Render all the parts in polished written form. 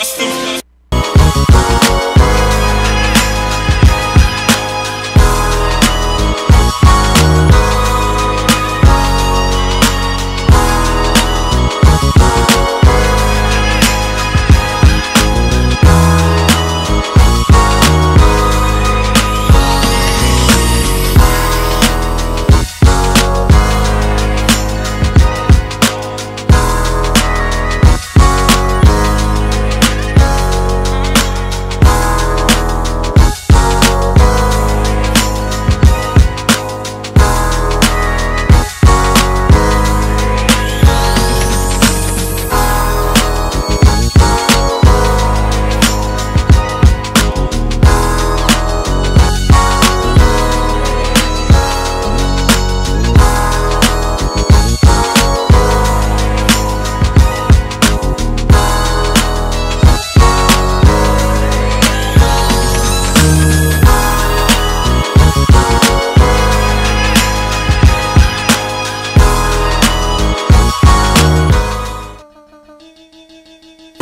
custom.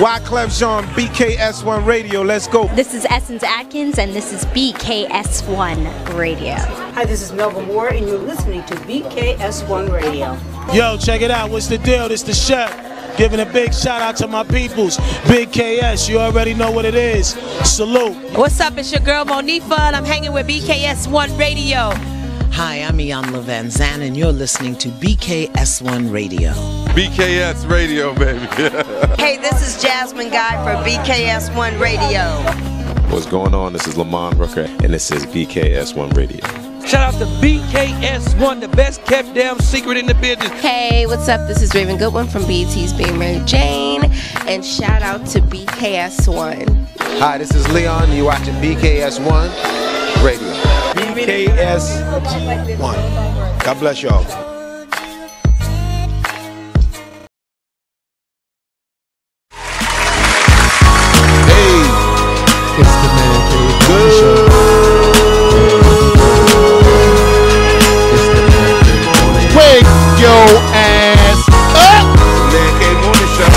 Wyclef Jean, BKS1 Radio. Let's go. This is Essence Atkins, and this is BKS1 Radio. Hi, this is Melba Moore, and you're listening to BKS1 Radio. Yo, check it out. What's the deal? This the chef. Giving a big shout out to my peoples. Big KS, you already know what it is. Salute. What's up? It's your girl Monifa, and I'm hanging with BKS1 Radio. Hi, I'm Iyanla Vanzant, and you're listening to BKS1 Radio. BKS Radio, baby. Hey, this is Jasmine Guy for BKS1 Radio. What's going on? This is Lamont Rooker, and this is BKS1 Radio. Shout out to BKS1, the best kept damn secret in the business. Hey, what's up? This is Raven Goodwin from BET's Being Mary Jane, and shout out to BKS1. Hi, this is Leon. You're watching BKS1 Radio. BKS1. God bless y'all. It's the Man Cave Morning Show. It's the Man Cave Morning Show. Wake your ass up! Man Cave Morning Show.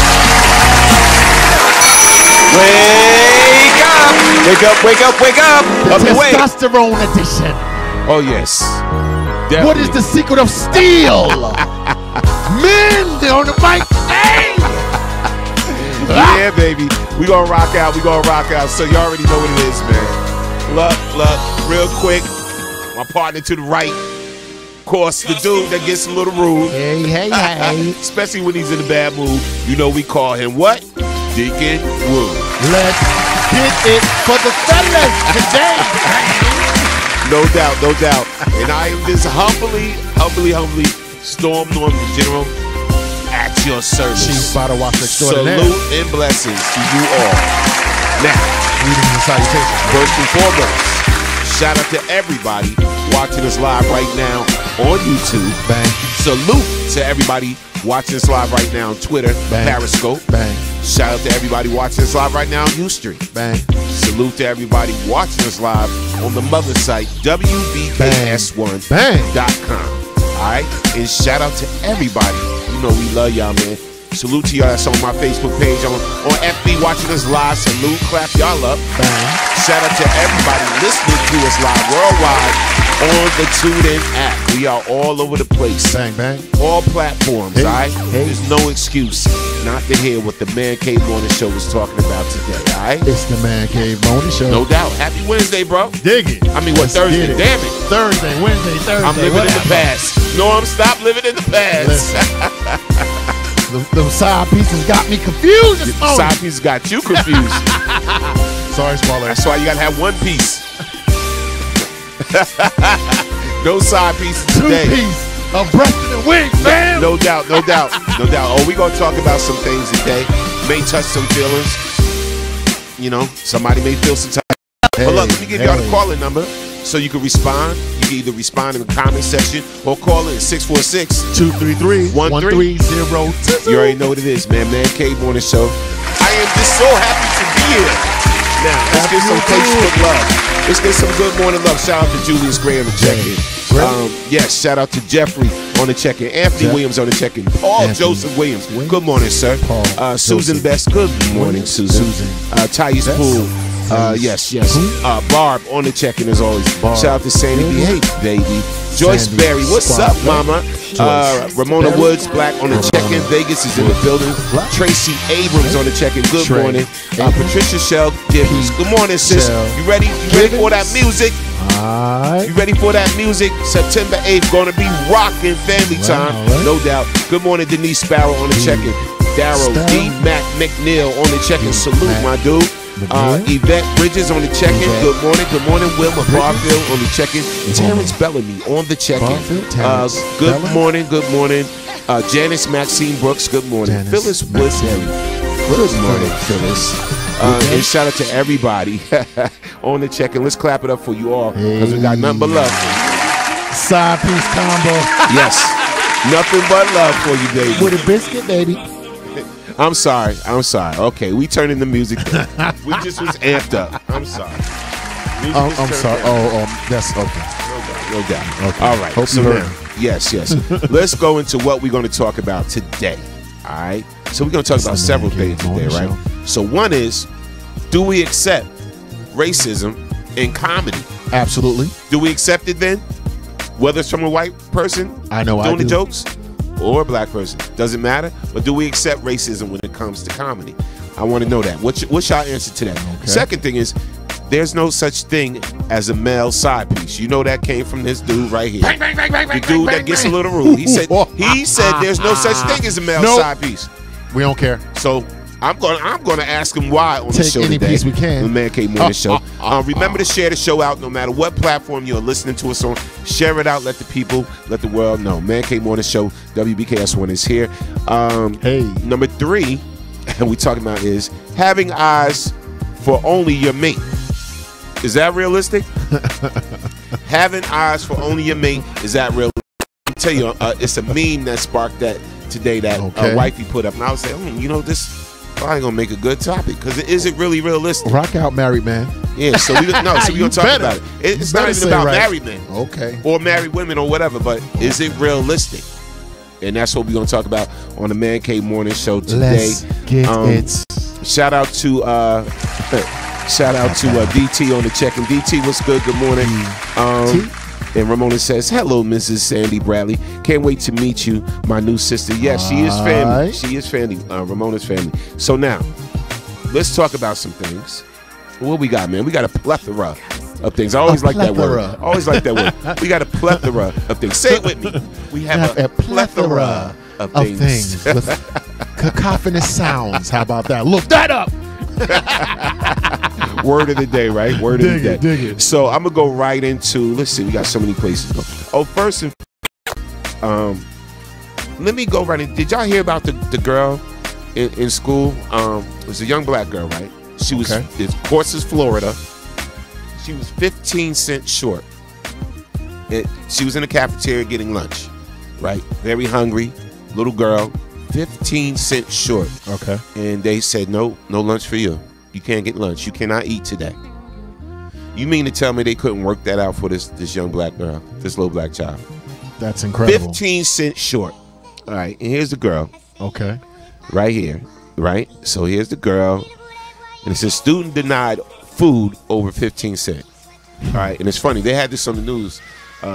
Wake up! Wake up, wake up, wake up! The Up and wake! testosterone edition. Oh, yes. Definitely. What is the secret of steel? Men, they're on the mic. Hey! Yeah, baby. We gonna rock out. We gonna rock out. So you already know what it is, man. Look, real quick. My partner to the right. Of course, the dude that gets a little rude. Hey. Especially when he's in a bad mood. You know we call him what? Deacon Woo. Let's get it for the fellas today. No doubt, no doubt. And I am just humbly Storm Norm the General at your service. Chief Bottle Washer extraordinaire. Salute and blessings to you all. Now, greetings and salutations. First and foremost, shout out to everybody watching us live right now on YouTube. Bang. Salute to everybody watching us live right now on Twitter, Bang. Periscope. Bang. Shout out to everybody watching us live right now on Ustream. Bang. Salute to everybody watching us live on the mother site, WBKS1.com. All right? And shout out to everybody. You know we love y'all, man. Salute to y'all that's on my Facebook page, on FB watching us live. Salute, clap y'all up. Bang. Shout out to everybody listening to us live worldwide on the TuneIn app. We are all over the place. Bang, bang. All platforms, Hey, all right? hey. There's no excuse not to hear what the Man Cave Morning Show is talking about today, all right? It's the Man Cave Morning Show. No doubt. Happy Wednesday, bro. Dig it. I mean, what, Let's Thursday? get it. Damn it. Thursday, Wednesday, Thursday. I'm living in the whatever. past. Norm, stop living in the past. The side pieces got me confused this morning. Side pieces got you confused. Sorry, Smaller. That's why you got to have one piece. No side pieces today. 2 piece of breast and wings, man. No doubt, no doubt, no doubt. Oh, we gonna talk about some things today. May touch some feelings. You know, somebody may feel some type. But look, let me give y'all the calling number so you can respond. You can either respond in the comment section or call in 646-233-1302. You already know what it is, man. Man Cave Morning Show. I am just so happy to be here. Now, let's get some Facebook love. Let's get some good morning love. Shout out to Julius Graham and check in. Yes, shout out to Jeffrey on the check-in. Anthony Williams on the check-in. Paul Joseph Williams. Good morning, sir. Susan Best. Good morning, Susan. Thais Poole. Yes. Barb on the check-in as always. Shout out to Sandy B. Hey, baby. Joyce Berry. What's up, mama? Ramona Woods Black on the check-in. Vegas is in the building. Tracy Abrams on the check-in. Good morning. Patricia Shell Gibbons. Good morning, sis. You ready? You ready for that music? You ready for that music? September 8th, gonna be rocking family time, no doubt. Good morning, Denise Sparrow on the check-in. Darrow D. Mac McNeil on the check-in. Salute, my dude. Yvette Bridges on the check-in. Good morning. Wilma Barfield on the check-in. Terrence Bellamy on the check-in. Good morning. Janice Maxine Brooks. Good morning. Phyllis Woodbury. Good morning, Phyllis. And shout out to everybody on the check-in. Let's clap it up for you all because we got nothing but love. Side piece combo. Yes, nothing but love for you, baby. With a biscuit, baby. I'm sorry. Okay, we turning the music down. We just was amped up. I'm sorry. I'm sorry. That's okay. No doubt. Okay. All right. Hope so you heard. Yes. Let's go into what we're going to talk about today. All right. So we're going to talk about several things today, right? So one is, do we accept racism in comedy? Absolutely. Do we accept it then? Whether it's from a white person doing the jokes or a black person, doesn't matter. But do we accept racism when it comes to comedy? I want to know that. What's your answer to that? Okay. Second thing is, there's no such thing as a male side piece. You know that came from this dude right here. The dude that gets a little rude. He said there's no such thing as a male side piece. We don't care. So I'm gonna ask him why on the show any today. piece we can. The Man Cave Morning Show. Remember to share the show out no matter what platform you're listening to us on. Share it out. Let the world know. Man Cave Morning Show. WBKS1 is here. Number 3, and we talking about is having eyes for only your mate. Is that realistic? Having eyes for only your mate, is that real? I'll tell you, it's a meme that sparked that today that wifey put up, and I was saying, this probably gonna make a good topic because is it really realistic? Rock out, married man. Yeah, so we're gonna talk about it. It's not even about married men, or married women or whatever, but is it realistic? And that's what we're gonna talk about on the Man Cave Morning Show today. Let's get it. Shout out to DT on the check-in. DT, what's good? Good morning. And Ramona says, hello, Mrs. Sandy Bradley. Can't wait to meet you, my new sister. Yes, she is family. She is family. Ramona's family. So now, let's talk about some things. What we got, man? We got a plethora of things. I always like that word. We got a plethora of things. Say it with me. We have a plethora of things. With cacophonous sounds. How about that? Look that up. Word of the day, right? Word of the day. Dig it. So I'm gonna go right into. Let's see. We got so many places to go. Oh, first and let me go right in. Did y'all hear about the girl in school? It was a young black girl, right? She was. Of course, it's Florida. She was 15 cents short. She was in the cafeteria getting lunch, right? Very hungry, little girl. 15 cents short. Okay. And they said, no lunch for you. You can't get lunch. You cannot eat today. You mean to tell me they couldn't work that out for this young black girl, this little black child? That's incredible. 15 cents short. All right. And here's the girl. Okay. Right here. Right? So here's the girl. And it says, student denied food over 15 cents. All right. And it's funny. They had this on the news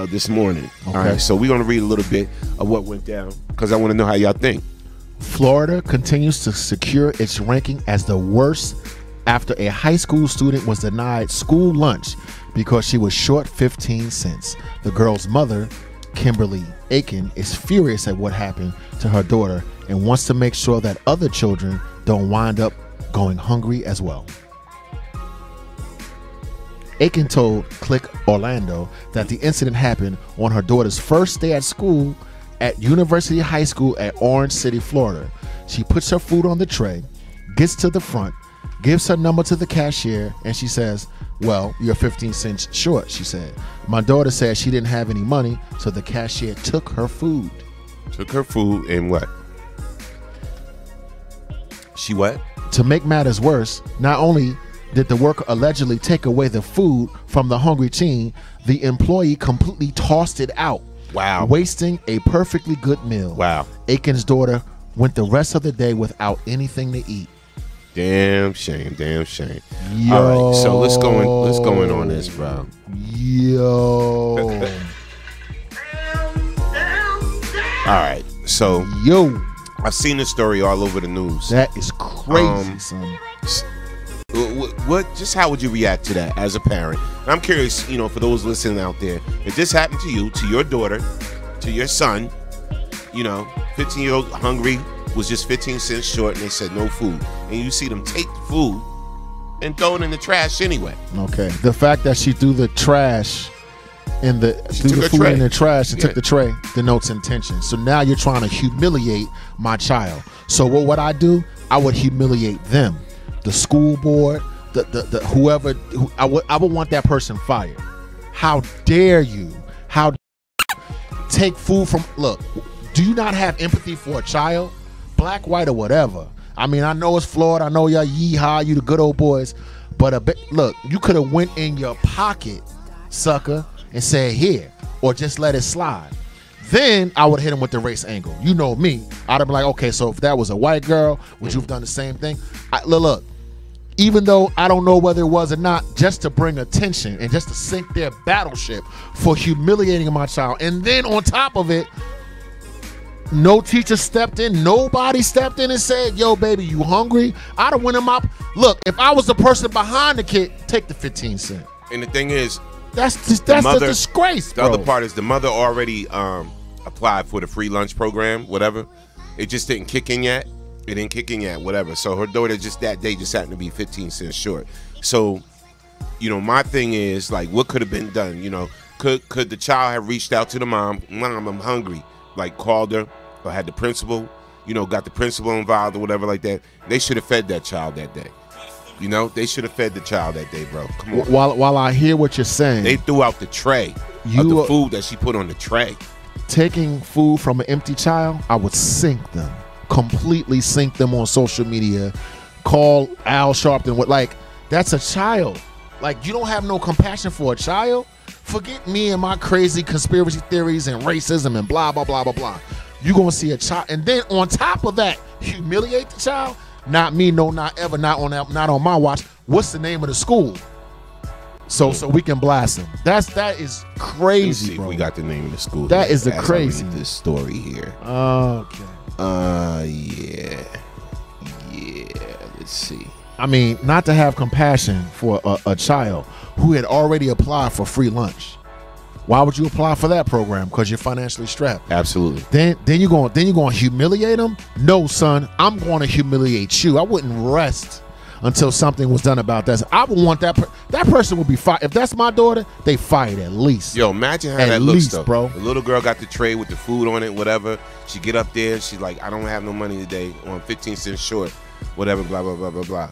this morning. Okay. All right. So we're going to read a little bit of what went down because I want to know how y'all think. Florida continues to secure its ranking as the worst after a high school student was denied school lunch because she was short 15 cents. The girl's mother, Kimberly Aiken, is furious at what happened to her daughter and wants to make sure that other children don't wind up going hungry as well. Aiken told Click Orlando that the incident happened on her daughter's first day at school at University High School at Orange City, Florida. She puts her food on the tray, gets to the front, gives her number to the cashier, and she says, well, you're 15 cents short, she said. My daughter said she didn't have any money, so the cashier took her food. Took her food and what? She what? To make matters worse, not only did the worker allegedly take away the food from the hungry teen, the employee completely tossed it out. Wow. wasting a perfectly good meal. Wow. Aiken's daughter went the rest of the day without anything to eat. Damn shame. Damn shame. Yo. All right, so let's go in on this, bro. Yo. All right, so I've seen this story all over the news. That is crazy, son. What? Just how would you react to that as a parent? And I'm curious, for those listening out there, if this happened to you, to your daughter, to your son, 15-year-old hungry, was just 15 cents short, and they said no food, and you see them take the food and throw it in the trash anyway. Okay, the fact that she threw the trash in the food tray in the trash and took the tray denotes intention. So now you're trying to humiliate my child. So what I do, I would humiliate them, the school board, the whoever. I would want that person fired. How dare you? How take food from? Look, do you not have empathy for a child, black, white, or whatever? I mean, I know it's Florida. I know y'all yeehaw, you the good old boys, but look, you could have went in your pocket, sucker, and said here, or just let it slide. Then I would hit him with the race angle. You know me. I'd have been like, okay, so if that was a white girl, would you have done the same thing? Look, even though I don't know whether it was or not, just to bring attention and just to sink their battleship for humiliating my child. And then on top of it, no teacher stepped in. Nobody stepped in and said, yo, baby, you hungry? I'd have went him up. Look, if I was the person behind the kid, take the 15 cents. And the thing is, that's a disgrace, bro. The other part is the mother already applied for the free lunch program, whatever. It just didn't kick in yet. It didn't kick in yet, whatever. So her daughter just that day just happened to be 15 cents short. So, my thing is, like, what could have been done? Could the child have reached out to the mom? Mom, I'm hungry. Like, called her or had the principal, got the principal involved or whatever like that. They should have fed that child that day. They should have fed the child that day, bro. Come on. While I hear what you're saying, they threw out the tray of the food that she put on the tray. Taking food from an empty child, I would sink them, completely sink them on social media. Call Al Sharpton. That's a child. Like, you don't have no compassion for a child. Forget me and my crazy conspiracy theories and racism and blah blah blah blah blah. You're gonna see a child, and then on top of that, humiliate the child. Not me, no, not ever, not on my watch. What's the name of the school? So we can blast them. That is crazy. Let's see, bro. If we got the name of the school. That is the crazy. This story here. Okay. Yeah. Let's see. I mean, not to have compassion for a child who had already applied for free lunch. Why would you apply for that program? Because you're financially strapped. Absolutely. Then you're going to humiliate them? No, son. I'm going to humiliate you. I wouldn't rest until something was done about that. I would want that person would be fired. If that's my daughter, they fired at least. Yo, imagine how that looks, though. Bro. The little girl got the tray with the food on it, whatever. She get up there, she's like, I don't have no money today. I'm 15 cents short, whatever, blah, blah, blah, blah, blah.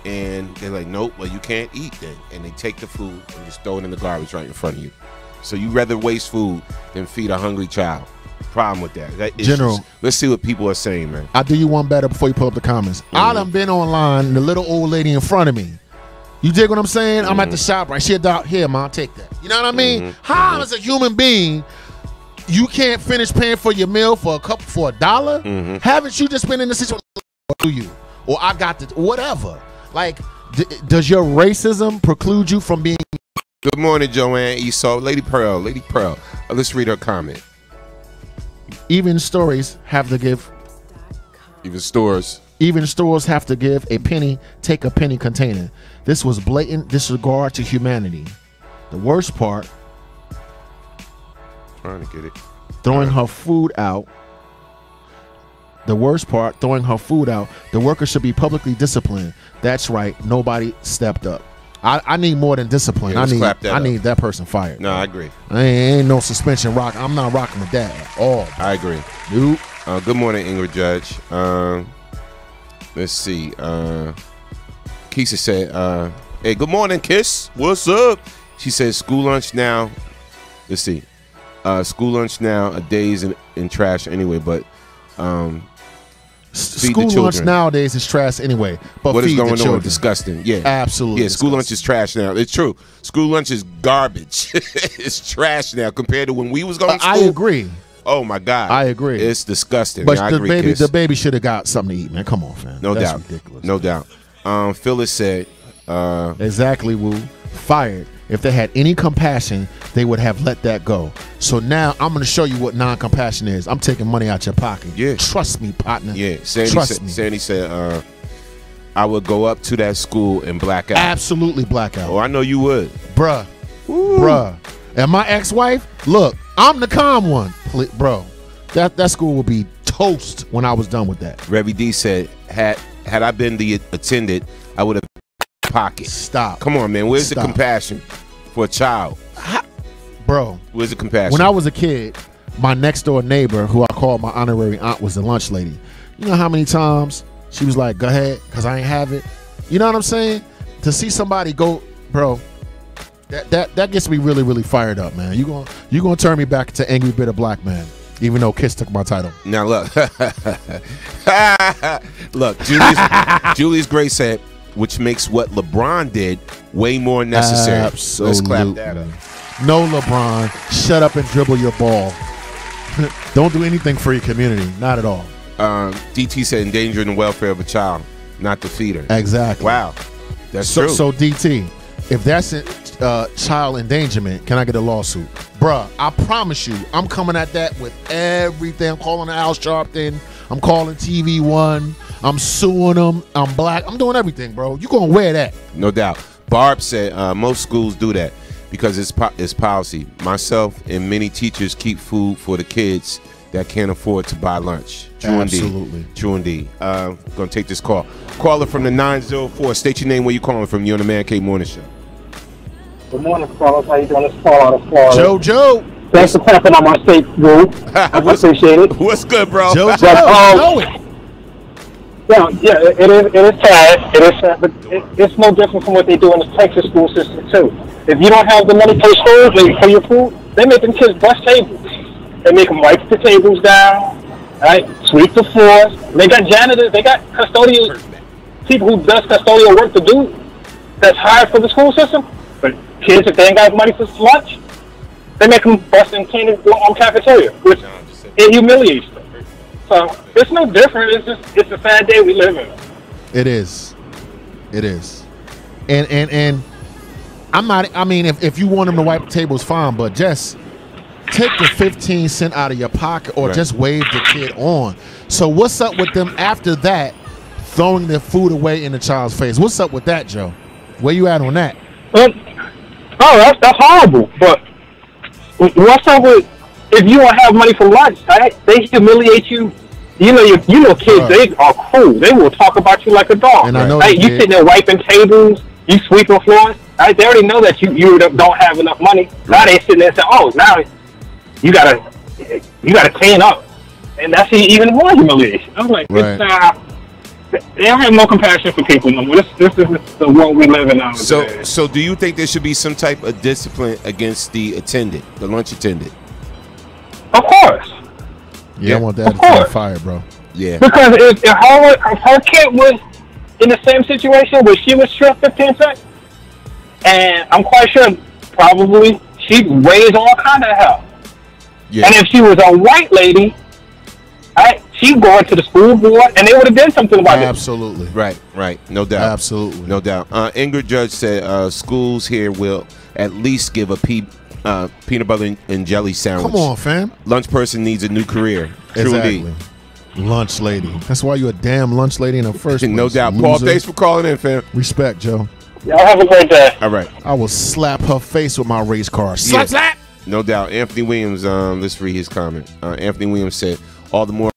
And they're like, nope, well, you can't eat then. And they take the food and just throw it in the garbage right in front of you. So you rather waste food than feed a hungry child. Problem with that. General, let's see what people are saying, man. I'll do you one better before you pull up the comments. I done been online, the little old lady in front of me. You dig what I'm saying? I'm at the shop, right? She about, here, Mom, take that. You know what I mean? How as a human being, you can't finish paying for your meal for $1? Haven't you just been in the situation? Or do you? Or I got the whatever. Like, does your racism preclude you from being? Good morning, Joanne Esau. Lady Pearl. Let's read her comment. Even stores have to give. Even stores have to give a penny, take a penny container. This was blatant disregard to humanity. The worst part. Trying to get it. Throwing her food out. The worst part, throwing her food out. The worker should be publicly disciplined. That's right. Nobody stepped up. I need more than discipline. Yeah, I need that person fired. No, I agree. Ain't no suspension rock. I'm not rocking with that at all. I agree. Nope. Good morning, Ingrid Judge. Let's see. Keisha said, hey, good morning, Kiss. What's up? She said, school lunch now. Let's see. School lunch now, a day's in trash anyway, but School lunch nowadays is trash anyway. But what is feed going the children. on? Disgusting. Yeah, absolutely. Yeah, school lunch is trash now. It's true. School lunch is garbage. It's trash now compared to when we was going to school. I agree. Oh my God, I agree. It's disgusting. But yeah, the baby should have got something to eat, man. Come on, fam. No That's doubt. ridiculous. No doubt. Phyllis said, exactly, Woo. Fired. If they had any compassion, they would have let that go. So now I'm going to show you what non-compassion is. I'm taking money out your pocket. Yeah. Trust me, partner. Yeah. Sandy said, I would go up to that school and black out. Absolutely black out. Oh, I know you would. Bruh. And my ex-wife, look, I'm the calm one. Bro, that school would be toast when I was done with that. Revy D said, had I been the attendant, I would have pocket. Stop. Come on, man. Where's the compassion for a child? Bro. Where's the compassion? When I was a kid, my next door neighbor, who I called my honorary aunt, was the lunch lady. You know how many times she was like, go ahead, because I ain't have it. You know what I'm saying? To see somebody go, bro, that gets me really, really fired up, man. You gonna turn me back to angry, bitter black man, even though Kiss took my title. Now look. Look, Julius Gray said, which makes what LeBron did way more necessary. Absolutely. Let's clap that up. No, LeBron, shut up and dribble your ball. Don't do anything for your community. Not at all. DT said endangering the welfare of a child, not the feeder. Exactly. Wow. That's true. So DT, if that's child endangerment, can I get a lawsuit? Bruh, I promise you, I'm coming at that with everything. I'm calling Al Sharpton. I'm calling TV One. I'm suing them. I'm black. I'm doing everything, bro. You gonna wear that? No doubt. Barb said most schools do that because it's policy. Myself and many teachers keep food for the kids that can't afford to buy lunch. True Absolutely. Indeed. True indeed. Gonna take this call. Caller from the 904. State your name, where you calling from. You're on the Man Cave Morning Show. Good morning, fellas. How you doing? It's Paul out of Florida. JoJo. Thanks for clapping on my state group. I appreciate it. What's good, bro? JoJo. Yeah, it is sad. It is sad, but it's no different from what they do in the Texas school system too. If you don't have the money for your food, they make them kids bust tables. They make them wipe the tables down, right? Sweep the floors. They got janitors. They got custodial people who does custodial work to do. That's hired for the school system. But kids, if they ain't got money for lunch, they make them bust and clean the cafeteria, which it humiliates them. So it's no different. It's a sad day we live in. It is. And I'm not. I mean, if you want them to wipe the tables, fine. But just take the 15 cents out of your pocket, or just wave the kid on. So what's up with them after that, throwing their food away in the child's face? What's up with that, Joe? Where you at on that? That's horrible. But what's up with if you don't have money for lunch? Right? They humiliate you. You know, kids. They are cruel. They will talk about you like a dog. And I know you sitting there wiping tables, you sweeping floors. Right? They already know that you don't have enough money. Now they sitting there and say, "Oh, now you gotta clean up," and that's even more humiliation. I'm like, they don't have no compassion for people no more. This is the world we live in now. So do you think there should be some type of discipline against the attendant, the lunch attendant? Of course. Yeah, I want that to be fired, bro. Yeah. Because if her kid was in the same situation where she was stripped 15 cents, and I'm quite sure probably she'd raise all kind of hell. Yeah. And if she was a white lady, she'd go into the school board and they would have done something about it. Absolutely. Right. No doubt. Absolutely. No doubt. Ingrid Judge said schools here will at least give a peanut butter and jelly sandwich. Come on, fam. Lunch person needs a new career. Exactly. Truly. Lunch lady. That's why you're a damn lunch lady in the first place. No doubt. Loser. Paul, thanks for calling in, fam. Respect, Joe. Y'all have a great day. All right. I will slap her face with my race car. Slap! No doubt. Anthony Williams, let's read his comment. Anthony Williams said, all the more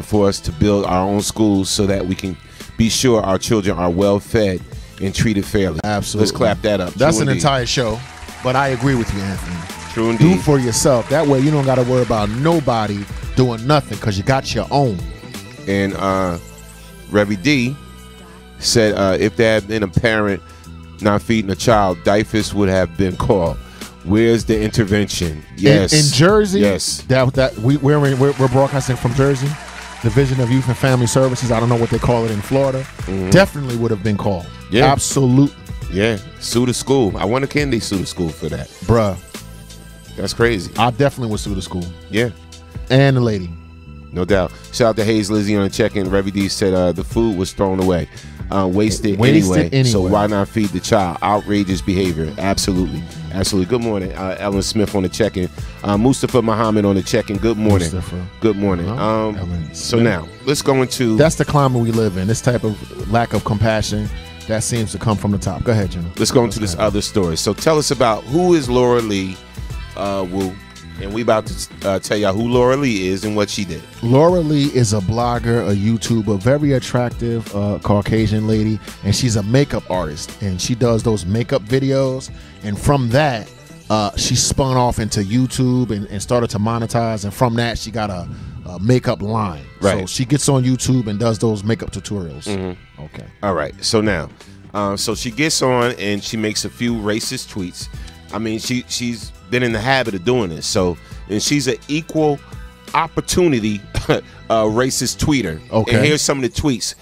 for us to build our own schools so that we can be sure our children are well fed and treated fairly. Absolutely. Let's clap that up. That's an entire show, but I agree with you, Anthony. True indeed. Do for yourself. That way you don't got to worry about nobody doing nothing because you got your own. And Revy D said if there had been a parent not feeding a child, DIFUS would have been called. Where's the intervention? Yes. In Jersey? Yes. We're broadcasting from Jersey? Division of Youth and Family Services, I don't know what they call it in Florida, definitely would have been called. Yeah. Absolutely. Yeah, sue the school. I wonder can they sue the school for that? Bruh. That's crazy. I definitely would sue the school. Yeah. And the lady. No doubt. Shout out to Hayes Lizzie on the check-in. Revy D said the food was thrown away. Wasted anyway. So why not feed the child? Outrageous behavior. Absolutely. Absolutely. Good morning. Ellen Smith on the check-in. Mustafa Muhammad on the check-in. Good morning. Mustafa. Good morning. So now, let's go into... That's the climate we live in. This type of lack of compassion that seems to come from the top. Go ahead, Jim. Let's go into this other story. So tell us about who is Laura Lee Wu. And we about to tell y'all who Laura Lee is and what she did. Laura Lee is a blogger, a YouTuber, very attractive Caucasian lady, and she's a makeup artist. And she does those makeup videos. And from that, she spun off into YouTube and started to monetize. And from that, she got a makeup line. Right. So she gets on YouTube and does those makeup tutorials. Okay. All right. So now, so she gets on and she makes a few racist tweets. I mean, she's been in the habit of doing this. So, and she's an equal opportunity racist tweeter. Okay. And here's some of the tweets.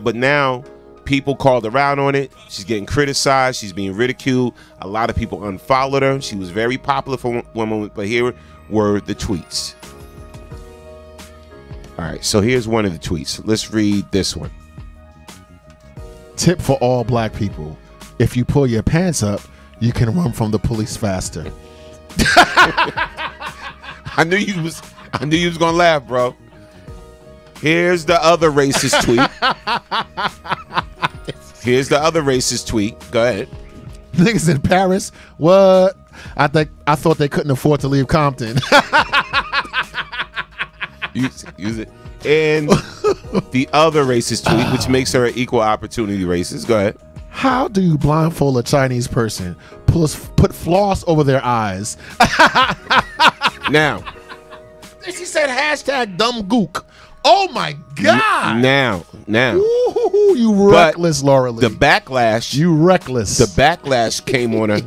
But now people called her out on it. She's getting criticized. She's being ridiculed. A lot of people unfollowed her. She was very popular for one moment, but here were the tweets. All right. So here's one of the tweets. Let's read this one. Tip for all black people: if you pull your pants up, you can run from the police faster. I knew you was gonna laugh, bro. Here's the other racist tweet. Here's the other racist tweet. Go ahead. Niggas in Paris. What? I thought they couldn't afford to leave Compton. Use it. And the other racist tweet, which makes her an equal opportunity racist. Go ahead. How do you blindfold a Chinese person? Put floss over their eyes. Now. She said hashtag dumb gook. Oh my God. Now. Ooh, you reckless, Laura Lee. The backlash. You reckless. The backlash came on her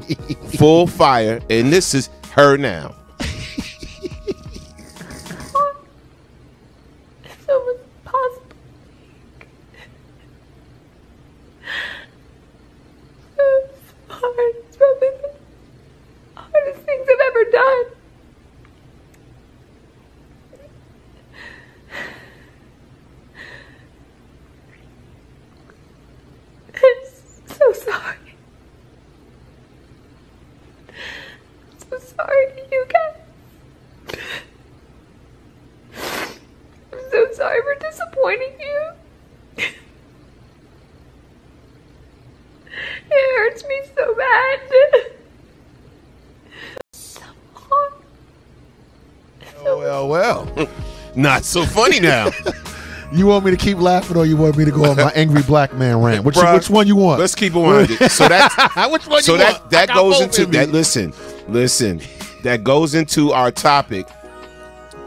full fire, and this is her now. It's probably the hardest things I've ever done. I'm so sorry. I'm so sorry to you guys. I'm so sorry for disappointing you. It hurts me so bad. Well. Not so funny now. You want me to keep laughing, or you want me to go on my angry black man rant? Which one you want? Let's keep it 100. So that's which one so you want? that goes into that. Listen. That goes into our topic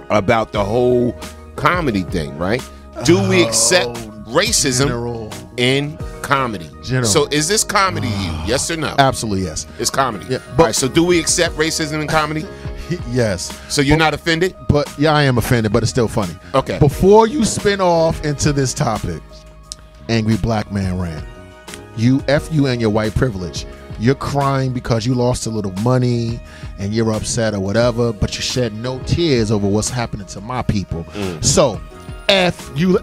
about the whole comedy thing, right? Do we accept racism in comedy? So is this comedy to you? Yes or no? Absolutely yes. It's comedy. Yeah, all right, so do we accept racism in comedy? Yes. So you're not offended? But yeah, I am offended, but it's still funny. Okay. Before you spin off into this topic, angry black man rant, you and your white privilege. You're crying because you lost a little money and you're upset or whatever, but you shed no tears over what's happening to my people. So, F you.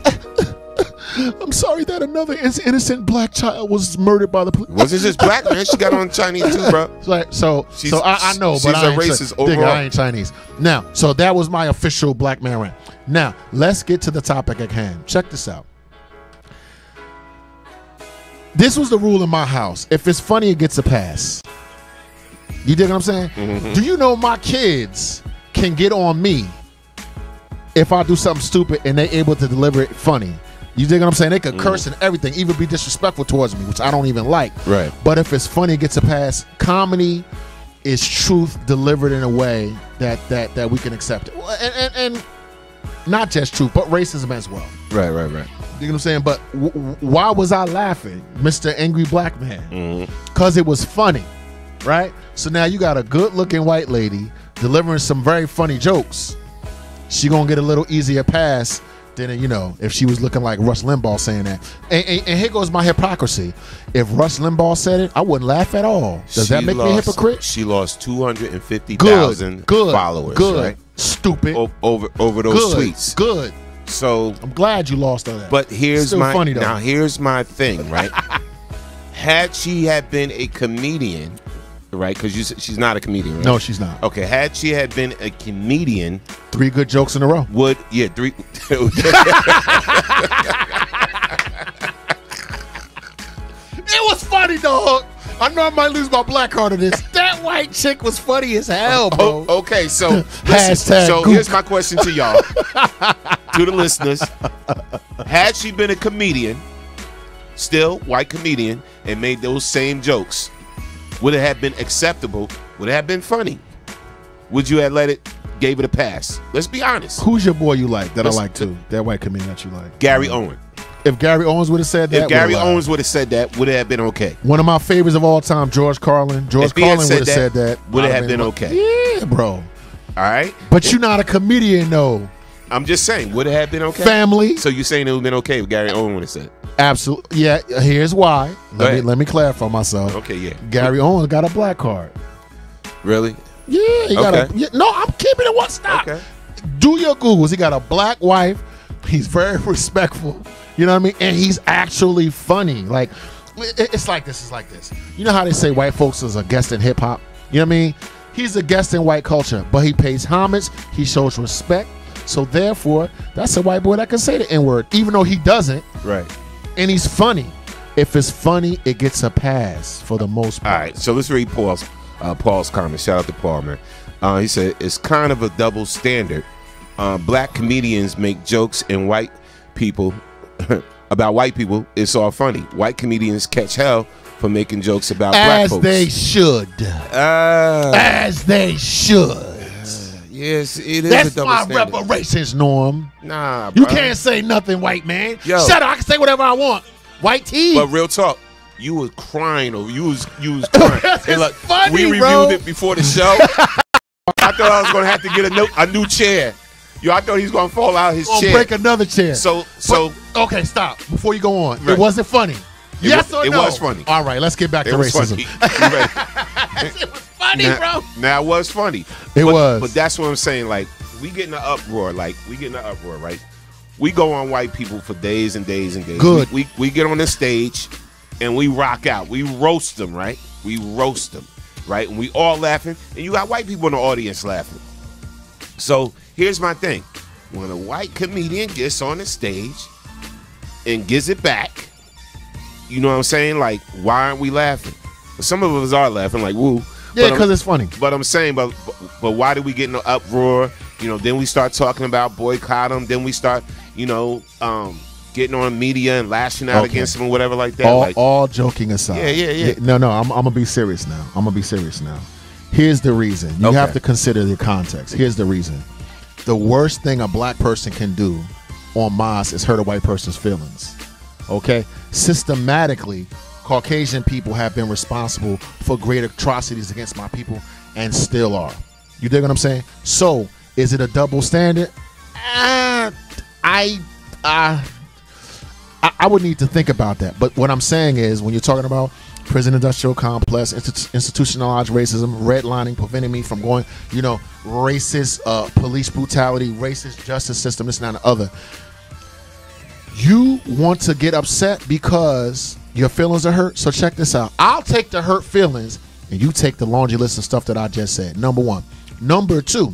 I'm sorry that another innocent black child was murdered by the police. Wasn't just black, man. She got on Chinese too, bro. So I know, but I ain't racist overall. I ain't Chinese. Now, so that was my official black man rant. Now, let's get to the topic at hand. Check this out. This was the rule in my house. If it's funny, it gets a pass. You dig what I'm saying? Do you know my kids can get on me if I do something stupid and they're able to deliver it funny? You dig what I'm saying? They could curse and everything, even be disrespectful towards me, which I don't even like. Right. But if it's funny, it gets a pass. Comedy is truth delivered in a way that we can accept it. And not just truth, but racism as well. Right. You know what I'm saying? But why was I laughing, Mr. Angry Black Man? Because it was funny, right? So now you got a good-looking white lady delivering some very funny jokes. She gonna get a little easier pass than, you know, if she was looking like Rush Limbaugh saying that. And here goes my hypocrisy. If Rush Limbaugh said it, I wouldn't laugh at all. Does that make me a hypocrite? She lost 250,000 followers. Good. Right? Stupid. Over those tweets. Good. So I'm glad you lost all that. But here's Still my funny, though. Now here's my thing, right? Had she had been a comedian, right? Because she's not a comedian, right? No, she's not. Okay, had she had been a comedian, 3 good jokes in a row. 3. It was funny, dog. I know I might lose my black card of this. That white chick was funny as hell, bro. Okay, so Hashtag so goop. here's my question to y'all, to the listeners. Had she been a comedian, still white comedian, and made those same jokes, would it have been acceptable? Would it have been funny? Would you have gave it a pass? Let's be honest. Who's your boy you like that I like too? That white comedian that you like? Gary Owen. If Gary Owens would have said that, If Gary Owens would have said that, would it have been okay? One of my favorites of all time, George Carlin. George Carlin would have said that. Would it have been okay? Yeah, bro. All right. But you're not a comedian, though. I'm just saying, would it have been okay? Family. So you're saying it would have been okay if Gary Owen would have said? Absolutely. Yeah. Here's why. Let me clarify myself. Okay. Yeah. Gary Owens got a black card. Really? Yeah. He got no, I'm keeping it one stop. Okay. Do your Googles. He got a black wife. He's very respectful. You know what I mean? And he's actually funny. Like, it's like this. It's like this. You know how they say white folks is a guest in hip hop? You know what I mean? He's a guest in white culture, but he pays homage. He shows respect. So therefore, that's a white boy that can say the N-word, even though he doesn't. Right. And he's funny. If it's funny, it gets a pass for the most part. All right. So let's read Paul's comment. Shout out to Paul, man. He said, it's kind of a double standard. Black comedians make jokes and white people about white people. It's all funny. White comedians catch hell for making jokes about black folks. As they should. As they should. Yes, it is. That's a double my standard. reparations, Norm. Nah, you bro. can't say nothing, white man. Yo. Shut up. I can say whatever I want. White tea. But real talk, you was crying over. You was crying. It's look, funny, we reviewed bro. it before the show. I thought I was gonna have to get a new chair. Yo, I thought he was gonna fall out his chair. Break another chair. So okay, stop. Before you go on, Right. it wasn't funny. Yes or no? It was funny. All right, let's get back to It was racism. funny. It was funny, now, bro. Now it was funny. It was. But that's what I'm saying. Like, we get in an uproar. Right? We go on white people for days and days and days. Good. We get on the stage and we rock out. We roast them, right? We roast them, right? And we all laughing. And you got white people in the audience laughing. So here's my thing. When a white comedian gets on the stage and gives it back, you know what I'm saying? Like, why aren't we laughing? But some of us are laughing, like, woo. Yeah, because it's funny. But I'm saying, but why did we get in the uproar? You know, then we start talking about boycott them. Then we start, you know, getting on media and lashing out against them or whatever like that. All joking aside. Yeah. No, I'm gonna be serious now. Here's the reason. You have to consider the context. Here's the reason. The worst thing a black person can do on Moss is hurt a white person's feelings. Okay? Systematically, Caucasian people have been responsible for great atrocities against my people and still are. You dig what I'm saying? So, is it a double standard? I would need to think about that. But what I'm saying is, when you're talking about prison industrial complex, institutionalized racism, redlining, preventing me from going, you know, racist police brutality, racist justice system, this, and that, and the other. You want to get upset because your feelings are hurt? So check this out. I'll take the hurt feelings and you take the laundry list of stuff that I just said. Number one. Number two.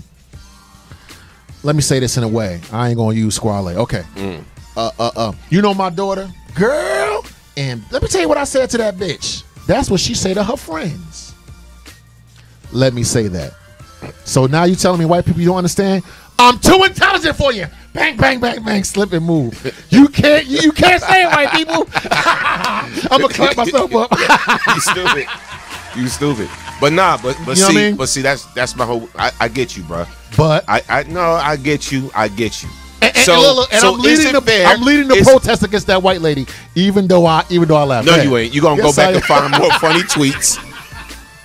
Let me say this in a way. I ain't gonna use squale. Okay. You know my daughter? Girl. And let me tell you what I said to that bitch. That's what she said to her friends. Let me say that. So now you telling me white people you don't understand? I'm too intelligent for you. Bang, bang, bang, bang, slip and move. You can't say it, white people. I'm gonna clap myself up. You stupid. But nah, but You know see, what I mean? but see, that's my whole. I get you, bro. But I get you. I get you. And So I'm leading the protest against that white lady, even though I laugh. No, you ain't. You gonna go back and find more funny tweets.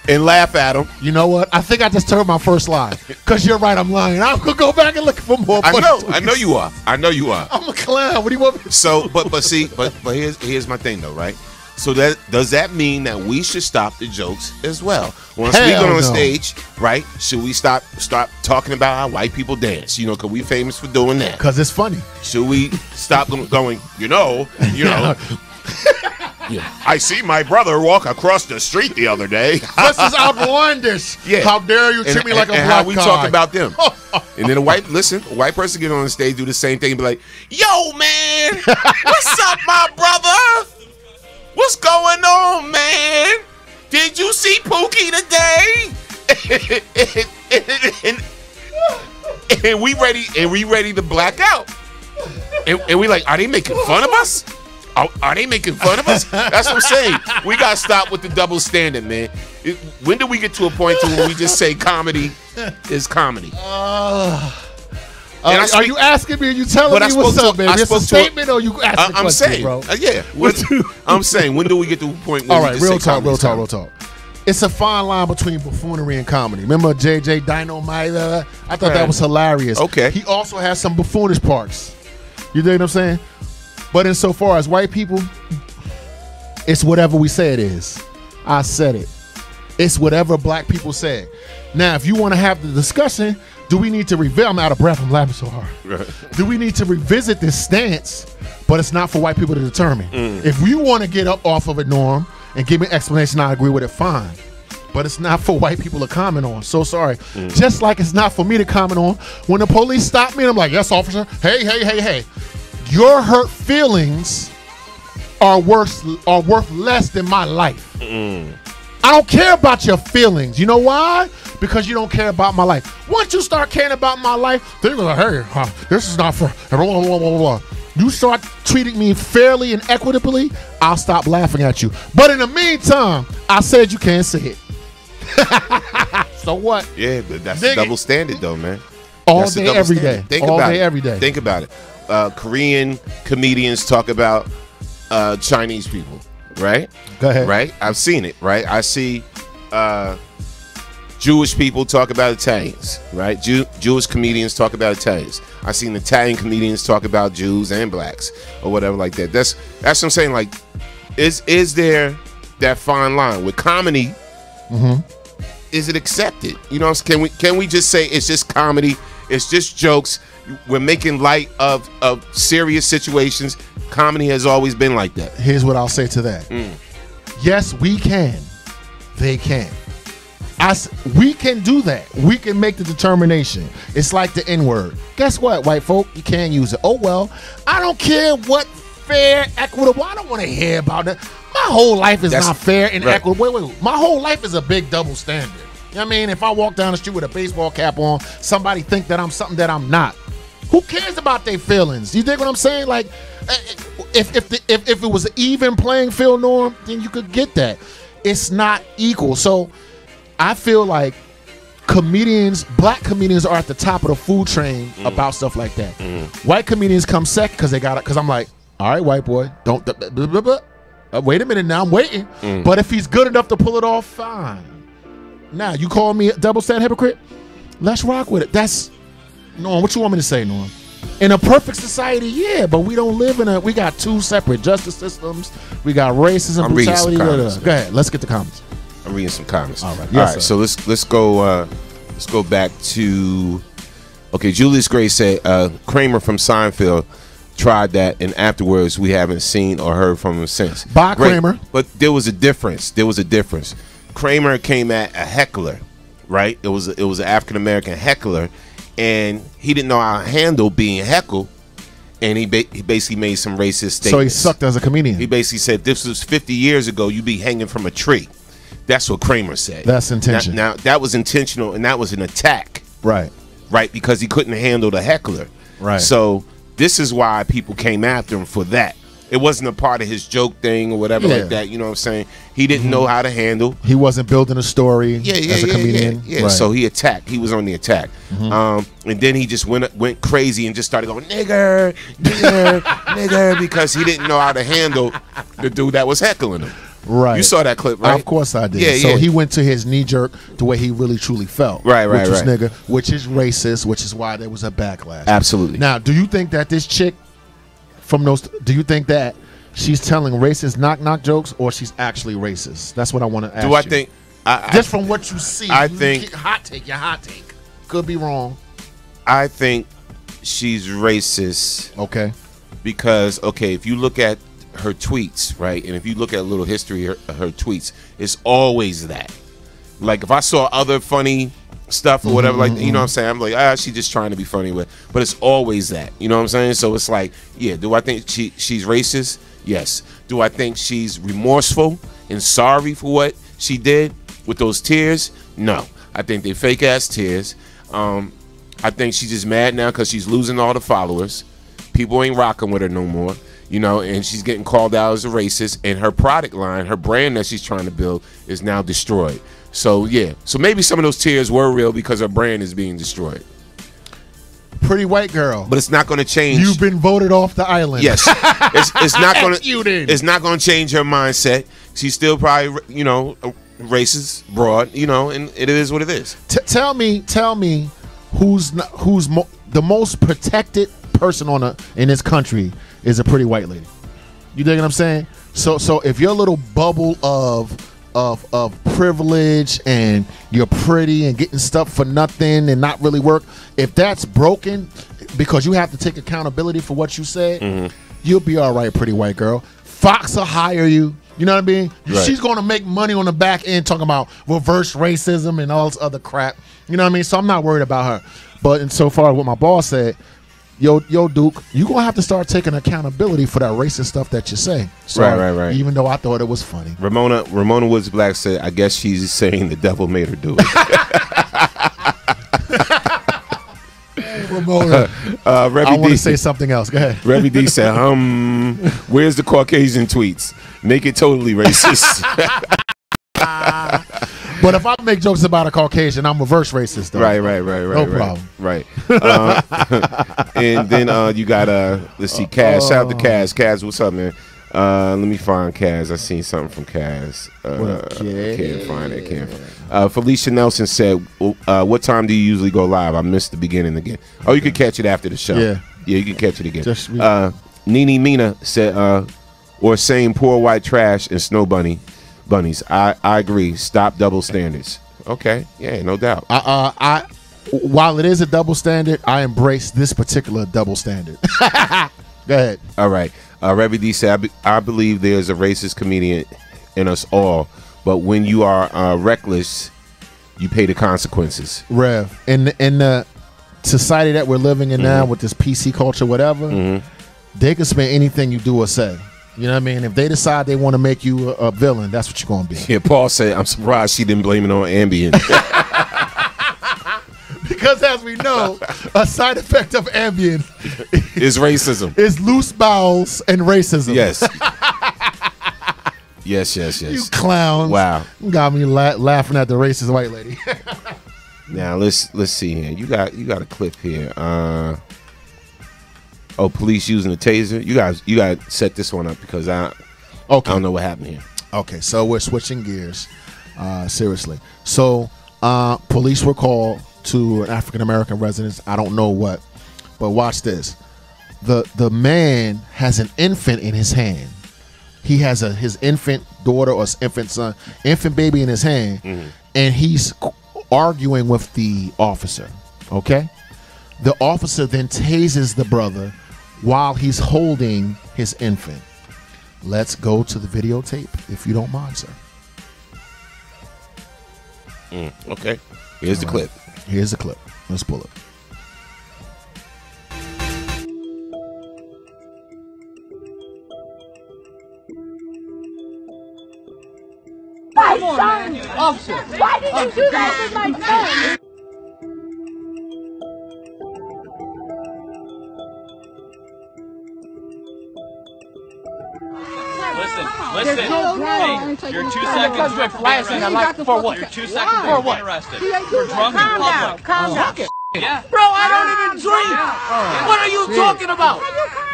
and laugh at them. You know what? I think I just told my first lie. Because you're right, I'm lying. I'm going to go back and look for more. I know you are. I know you are. I'm a clown. What do you want me to So, but here's my thing, though, right? So does that mean that we should stop the jokes as well? Once we go on stage, right? Should we stop talking about how white people dance? You know, because we famous for doing that. Because it's funny. Should we stop going? You know. Yeah. I see my brother walk across the street the other day. This is outlandish. Yeah. How dare you treat me like a black how we guy. talk about them. And then a white person get on the stage, do the same thing, and be like, "Yo, man, what's up, my brother? What's going on, man? Did you see Pookie today?" and we ready to black out. And we like, are they making fun of us? Are they making fun of us? That's what I'm saying. We got to stop with the double standard, man. When do we get to a point where we just say comedy is comedy? Are you asking me or you telling me what's up, man? It's a statement or you asking a question, saying, bro? Yeah. I'm saying, when do we get to a point where all we right, just real talk. It's a fine line between buffoonery and comedy. Remember JJ Dynamite? I thought that was hilarious. Okay. He also has some buffoonish parts. You dig what I'm saying? But insofar as white people, it's whatever we say it is. I said it. It's whatever black people say. Now, if you want to have the discussion, do we need to revisit? I'm out of breath. I'm laughing so hard. Right. Do we need to revisit this stance? But it's not for white people to determine. If you want to get up off of it, Norm, and give me an explanation, I agree with it, fine. But it's not for white people to comment on. So sorry. Just like it's not for me to comment on. When the police stop me and I'm like, yes, officer. Hey. Your hurt feelings are worth less than my life. I don't care about your feelings. You know why? Because you don't care about my life. Once you start caring about my life, they're like, hey, this is not fair. Blah, blah, blah, blah. You start treating me fairly and equitably, I'll stop laughing at you. But in the meantime, I said you can't say it. So what? Yeah, but that's the double standard, though, man. All day, every day. All day, every day. Think about it. Korean comedians talk about Chinese people, right? Go ahead. Right? I've seen it, right? I see Jewish people talk about Italians, right? Jewish comedians talk about Italians. I've seen Italian comedians talk about Jews and blacks or whatever like that. That's what I'm saying. Like, is there that fine line with comedy? Is it accepted? You know, can we just say it's just comedy? It's just jokes. We're making light of serious situations. Comedy has always been like that. Here's what I'll say to that. Yes, we can. They can. We can do that. We can make the determination. It's like the N-word. Guess what, white folk? You can't use it. Oh, well, I don't care what fair, equitable. I don't want to hear about that. My whole life is not fair and equitable. Wait. My whole life is a big double standard. You know what I mean? If I walk down the street with a baseball cap on, somebody think that I'm something that I'm not. Who cares about their feelings? You dig what I'm saying? Like, if it was an even playing field, Norm, then you could get that. It's not equal. So I feel like black comedians are at the top of the food train about stuff like that. White comedians come second because I'm like, all right, white boy, don't wait a minute now, I'm waiting. But if he's good enough to pull it off, fine. Now, you call me a double standard hypocrite? Let's rock with it. That's Norm. What you want me to say, Norm? In a perfect society, yeah, but we don't live we got two separate justice systems. We got racism, brutality. Go ahead, let's get the comments. I'm reading some comments. All right, yes, so let's go back to Julius Gray said Kramer from Seinfeld tried that, and afterwards we haven't seen or heard from him since. Bye, Kramer. But there was a difference. Kramer came at a heckler, right? It was an African American heckler, and he didn't know how to handle being heckled, and he basically made some racist statements. So he sucked as a comedian. He basically said, "This was 50 years ago. You'd be hanging from a tree." That's what Kramer said. That's intentional. Now that was intentional, and that was an attack, right? Because he couldn't handle the heckler, right? So this is why people came after him for that. It wasn't a part of his joke thing or whatever like that. You know what I'm saying? He didn't know how to handle. He wasn't building a story as a comedian. Yeah. Right. So he attacked. He was on the attack. And then he just went crazy and just started going, nigger, because he didn't know how to handle the dude that was heckling him. Right. You saw that clip, right? Of course I did. Yeah, so yeah. he went to his knee jerk the way he really truly felt. Right, which was right. nigga, which is racist, which is why there was a backlash. Absolutely. Now, do you think that this chick from those, do you think that she's telling racist knock jokes or she's actually racist? That's what I want to ask Do I you. think just from what you see, I you think your hot take. Could be wrong. I think she's racist. Okay. Because if you look at her tweets, right, and if you look at a little history of her tweets, it's always that. Like if I saw other funny stuff or whatever, like you know what I'm saying, I'm like, she's just trying to be funny with, but it's always that. You know what I'm saying? So it's like, yeah, do I think she's racist? Yes. Do I think she's remorseful and sorry for what she did with those tears? No. I think they fake ass tears. I think she's just mad now because she's losing all the followers. People ain't rocking with her no more. You know, and she's getting called out as a racist, and her product line, her brand that she's trying to build is now destroyed. So, yeah. So maybe some of those tears were real because her brand is being destroyed. Pretty white girl. But it's not going to change. You've been voted off the island. Yes. It's not going to. It's not going to change her mindset. She's still probably, you know, racist, broad, you know, and it is what it is. Tell me who's the most protected person in this country is a pretty white lady. You dig what I'm saying? So if your little bubble of privilege and you're pretty and getting stuff for nothing and not really work, if that's broken because you have to take accountability for what you said, you'll be all right, pretty white girl. Fox will hire you. You know what I mean? Right. She's going to make money on the back end talking about reverse racism and all this other crap. You know what I mean? So I'm not worried about her. But insofar as what my boss said, Yo, Duke, you're going to have to start taking accountability for that racist stuff that you say. So, right. Even though I thought it was funny. Ramona Woods Black said, I guess she's saying the devil made her do it. Ramona, I want to say something else. Go ahead. Revy D said, where's the Caucasian tweets? Make it totally racist. But if I make jokes about a Caucasian, I'm reverse racist, though. Right. No problem. Right. And then you got, let's see, Kaz. Shout out to Kaz. Kaz, what's up, man? Let me find Kaz. I seen something from Kaz. Can't find it. Felicia Nelson said, what time do you usually go live? I missed the beginning again. Oh, you can catch it after the show. Yeah, you can catch it again. Nene Mina said, or saying poor white trash and snow bunnies. I agree. Stop double standards. Okay. Yeah, no doubt. While it is a double standard, I embrace this particular double standard. Go ahead. All right. Revy D said, I believe there's a racist comedian in us all, but when you are reckless, you pay the consequences. Rev, in the society that we're living in now with this PC culture, whatever, they can spend anything you do or say. You know what I mean? If they decide they want to make you a villain, that's what you're going to be. Yeah, Paul said, I'm surprised she didn't blame it on Ambien. Because as we know, a side effect of Ambien is racism. Is loose bowels and racism. Yes. Yes. You clowns. Wow. Got me laughing at the racist white lady. Now, let's see here. You got a clip here. Police using a taser. You got to set this one up because I don't know what happened here. Okay, so we're switching gears. Seriously. So police were called to an African American residence. I don't know what, but watch this. The man has an infant in his hand. He has his infant daughter or infant baby in his hand, and he's arguing with the officer. Okay, the officer then tases the brother while he's holding his infant. Let's go to the videotape, if you don't mind, sir. Okay, here's the clip. Here's the clip. Let's pull it. My son! Officer! Why did you do that with my son? Listen. Hey, you're 2 seconds away from being arrested. For what? You're 2 seconds away from being arrested. You're drunk in public. Calm down. Yeah. Bro, I don't even drink. What are you talking about?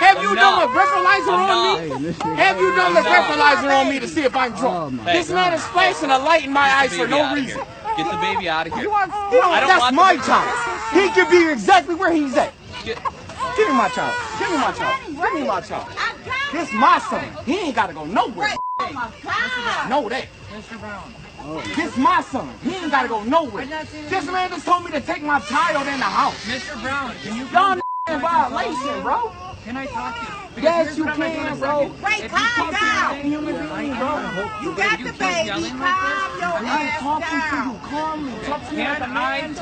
Have you done a breathalyzer on me? Have you done the breathalyzer on me to see if I'm drunk? This man is flashing a light in my eyes for no reason. Get the baby out of here. That's my child. He can be exactly where he's at. Give me my child. Give me my child. Give me my child. This my son. He ain't got to go nowhere. Know that. Mr. Brown. This my son. He ain't got to go nowhere. This man just told me to take my child in the house. Mr. Brown, can you... Y'all in violation, bro. Can I talk to you? Yes, you can, bro. Wait, calm down. You got the baby. Calm your ass down. Calmly. Talk to me like a man.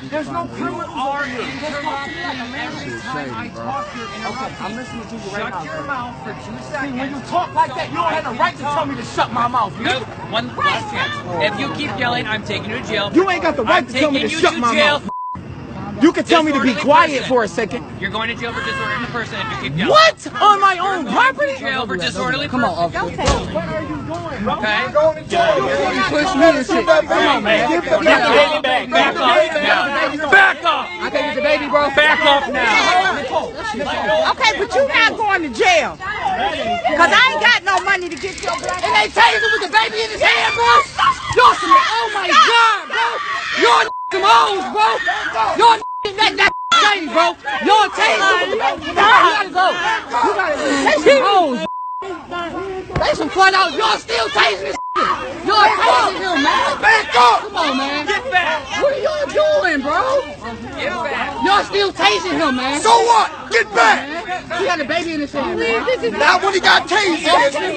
There's no criminal are interrupting every time I talk. You're interrupting. I'm listening to you right now. Shut your mouth for 2 seconds. When you talk like that, you don't have the right to tell me to shut my mouth. One last chance. If you keep yelling, I'm taking you to jail. You ain't got the right to tell me to shut my mouth. You can tell me to be quiet for a second. You're going to jail for disorderly person if you keep yelling. What? On my own property? Jail for disorderly person. Come on, officer. What are you doing, bro? Okay. You push me and shit. Come on, man. Get the baby back. Back off now. Back off. I think it's a baby, bro. Back off now. Okay, but you're not going to jail. Because I ain't got no money to get your black. And they tasing with the baby in his hand, bro. Y'all some, oh my God, bro. Y'all some hoes, bro. Y'all that shady, bro. Y'all tasing with the baby. You gotta go. You gotta go. They some hoes. They some fun out. Y'all still tasing this. Y'all tasing him, man. Back up. Come on, man. Get back. What are y'all doing, bro? Get back. Y'all still tasing him, man. So what? Get back. He got a baby in his hand, man. Not when he got tased.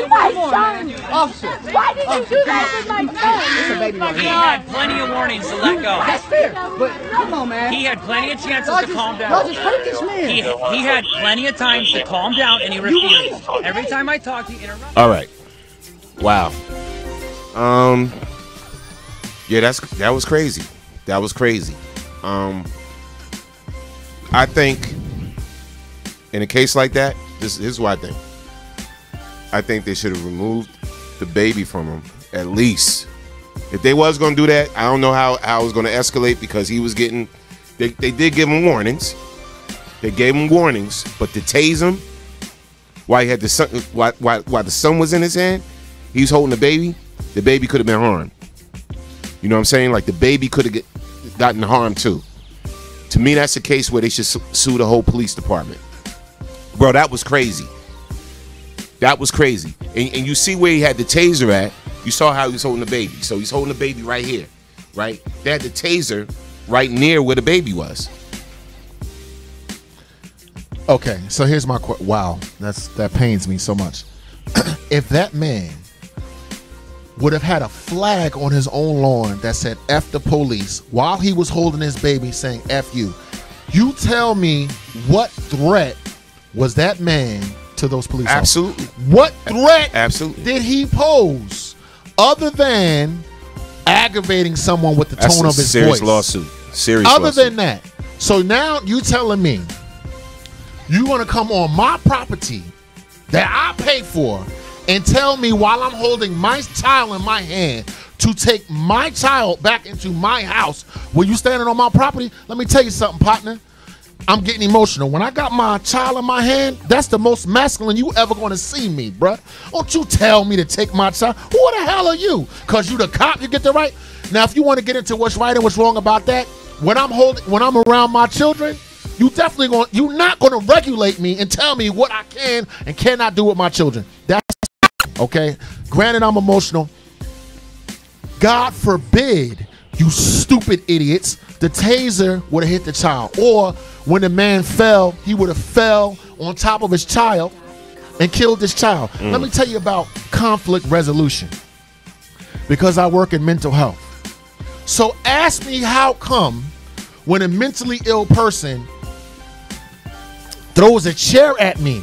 Come on, man. Officer. Why did you do that with my son? It's a baby right He here. had plenty of warnings to let go. That's fair. But come on, man. He had plenty of chances to calm Y'all down. just hurt this man. He had plenty of times to calm down, and he refused. Every time I talked, he interrupted. All right. Wow. Yeah, that was crazy. That was crazy. I think in a case like that, this is what I think. I think they should have removed the baby from him at least. If they was going to do that, I don't know how it was going to escalate because he was getting. They did give him warnings. They gave him warnings, but to tase him while he had the son, while the son was in his hand, he was holding the baby. The baby could have been harmed. You know what I'm saying? Like the baby could have gotten harmed too. To me, that's a case where they should sue the whole police department. Bro, that was crazy. That was crazy. And you see where he had the taser at. You saw how he was holding the baby. So he's holding the baby right here, right? They had the taser right near where the baby was. Okay, so here's my question. Wow, that pains me so much. If that man would have had a flag on his own lawn that said F the police while he was holding his baby saying F you, you tell me what threat was that man to those police Absolutely. officers? What threat Absolutely. did he pose other than aggravating someone with the tone of his serious voice? Lawsuit. Serious Other lawsuit. than that. So now you telling me you want to come on my property that I pay for and tell me while I'm holding my child in my hand to take my child back into my house when you standing on my property? Let me tell you something, partner. I'm getting emotional. When I got my child in my hand, that's the most masculine you ever going to see me, bruh. Don't you tell me to take my child. Who the hell are you? Because you the cop, you get the right? Now, if you want to get into what's right and what's wrong about that, when I'm around my children, you're not going to regulate me and tell me what I can and cannot do with my children. That's okay. Granted, I'm emotional. God forbid, you stupid idiots, the taser would have hit the child. Or when the man fell, he would have fell on top of his child and killed his child. Let me tell you about conflict resolution, because I work in mental health. So ask me how come when a mentally ill person throws a chair at me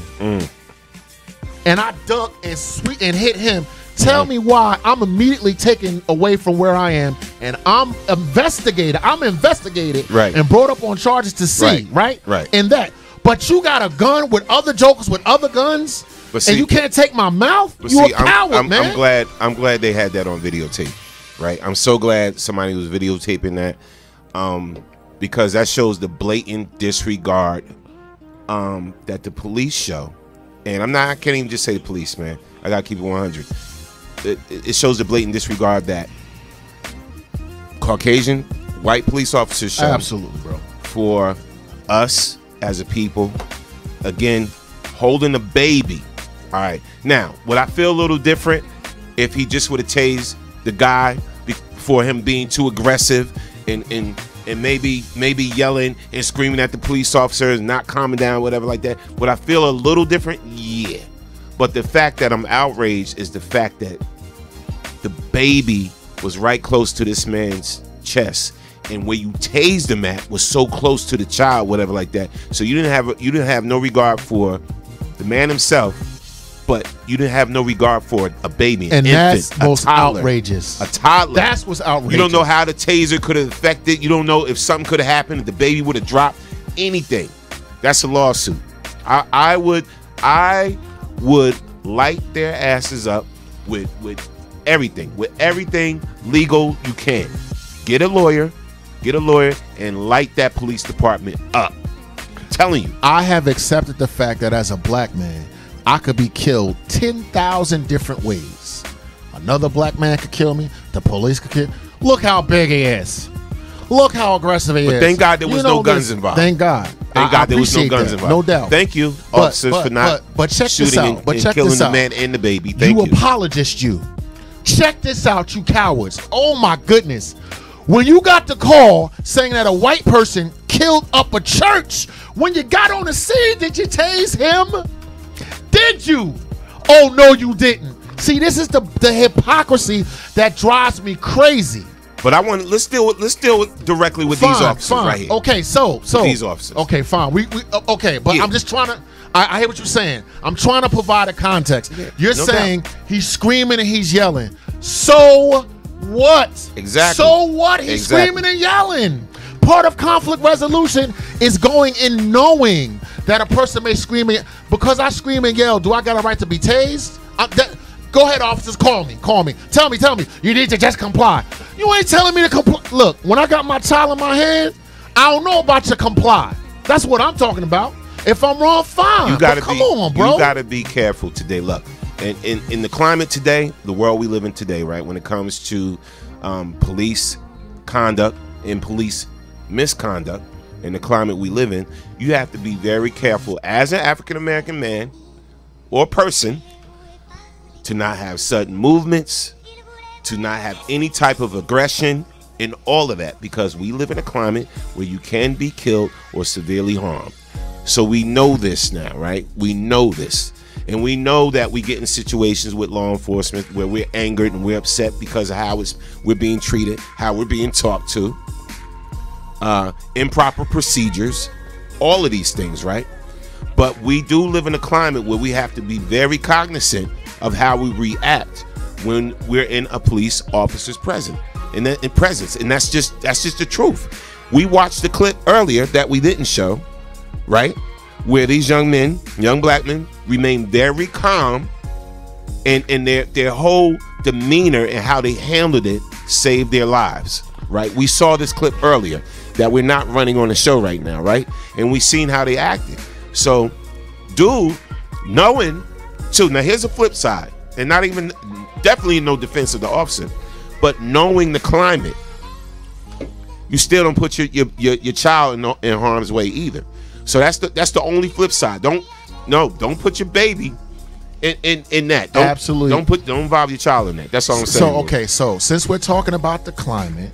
and I duck and hit him, tell me why I'm immediately taken away from where I am and I'm investigated right, and brought up on charges to see, right? And that. But you got a gun with other jokers with other guns, and you can't take my mouth? You a coward, man. I'm glad they had that on videotape, right? I'm so glad somebody was videotaping that, because that shows the blatant disregard that the police show, and I can't even just say the police, man. I gotta keep it 100. It shows the blatant disregard that Caucasian white police officers show. Absolutely, bro. For us as a people, again, holding a baby. All right. Now, would I feel a little different if he just would have tased the guy for him being too aggressive and maybe yelling and screaming at the police officers, not calming down, whatever like that? Would I feel a little different? Yeah. But the fact that I'm outraged is the fact that the baby was right close to this man's chest, and where you tased him at was so close to the child, whatever like that. So you didn't have no regard for the man himself, but you didn't have no regard for a baby, an and infant, that's most toddler, outrageous. A toddler. That's what's outrageous. You don't know how the taser could have affected. You don't know if something could have happened, if the baby would have dropped. Anything. That's a lawsuit. I would light their asses up with everything legal you can. Get a lawyer, and light that police department up. I'm telling you. I have accepted the fact that as a black man, I could be killed 10,000 different ways. Another black man could kill me. The police could kill. Look how big he is. Look how aggressive he is. But thank God there was no guns involved. Thank God. Thank God there was no guns involved. No doubt. Thank you, officers, for not check shooting this out. and killing the man and the baby. Thank you. Apologist, you. Check this out, you cowards. Oh my goodness. When you got the call saying that a white person killed up a church, when you got on the scene, did you tase him? Did you? Oh no, you didn't. See, this is the hypocrisy that drives me crazy. But let's deal directly with these officers right here. Okay, so these officers. Okay, fine. Okay, but I'm just trying to. I hear what you're saying. I'm trying to provide a context. Yeah, you're saying he's screaming and he's yelling. So what? Exactly. So what? He's screaming and yelling. Part of conflict resolution is going and knowing that a person may scream and because I scream and yell. Do I got a right to be tased? Go ahead, officers. Call me. Tell me. You need to just comply. You ain't telling me to comply. Look, when I got my child in my hand, I don't know about to comply. That's what I'm talking about. If I'm wrong, fine. Come on, bro. You gotta be careful today. Look, in the climate today, the world we live in today, right? When it comes to police conduct and police misconduct, in the climate we live in, you have to be very careful as an African American man or person to not have sudden movements, to not have any type of aggression, and all of that, because we live in a climate where you can be killed or severely harmed. So we know this now, right? We know this. And we know that we get in situations with law enforcement where we're angered and we're upset because of how we're being treated, how we're being talked to, improper procedures, all of these things, right? But we do live in a climate where we have to be very cognizant of how we react when we're in a police officer's presence. And that's just the truth. We watched the clip earlier that we didn't show, right? Where these young black men, remain very calm, and their whole demeanor and how they handled it saved their lives, right? We saw this clip earlier that we're not running on the show right now, right? And we seen how they acted. So, dude, knowing too. Now here's the flip side, and definitely no defense of the officer, but knowing the climate, you still don't put your child in harm's way either. So that's the only flip side. Don't put your baby in that. Absolutely. Don't involve your child in that. That's all I'm saying. So since we're talking about the climate,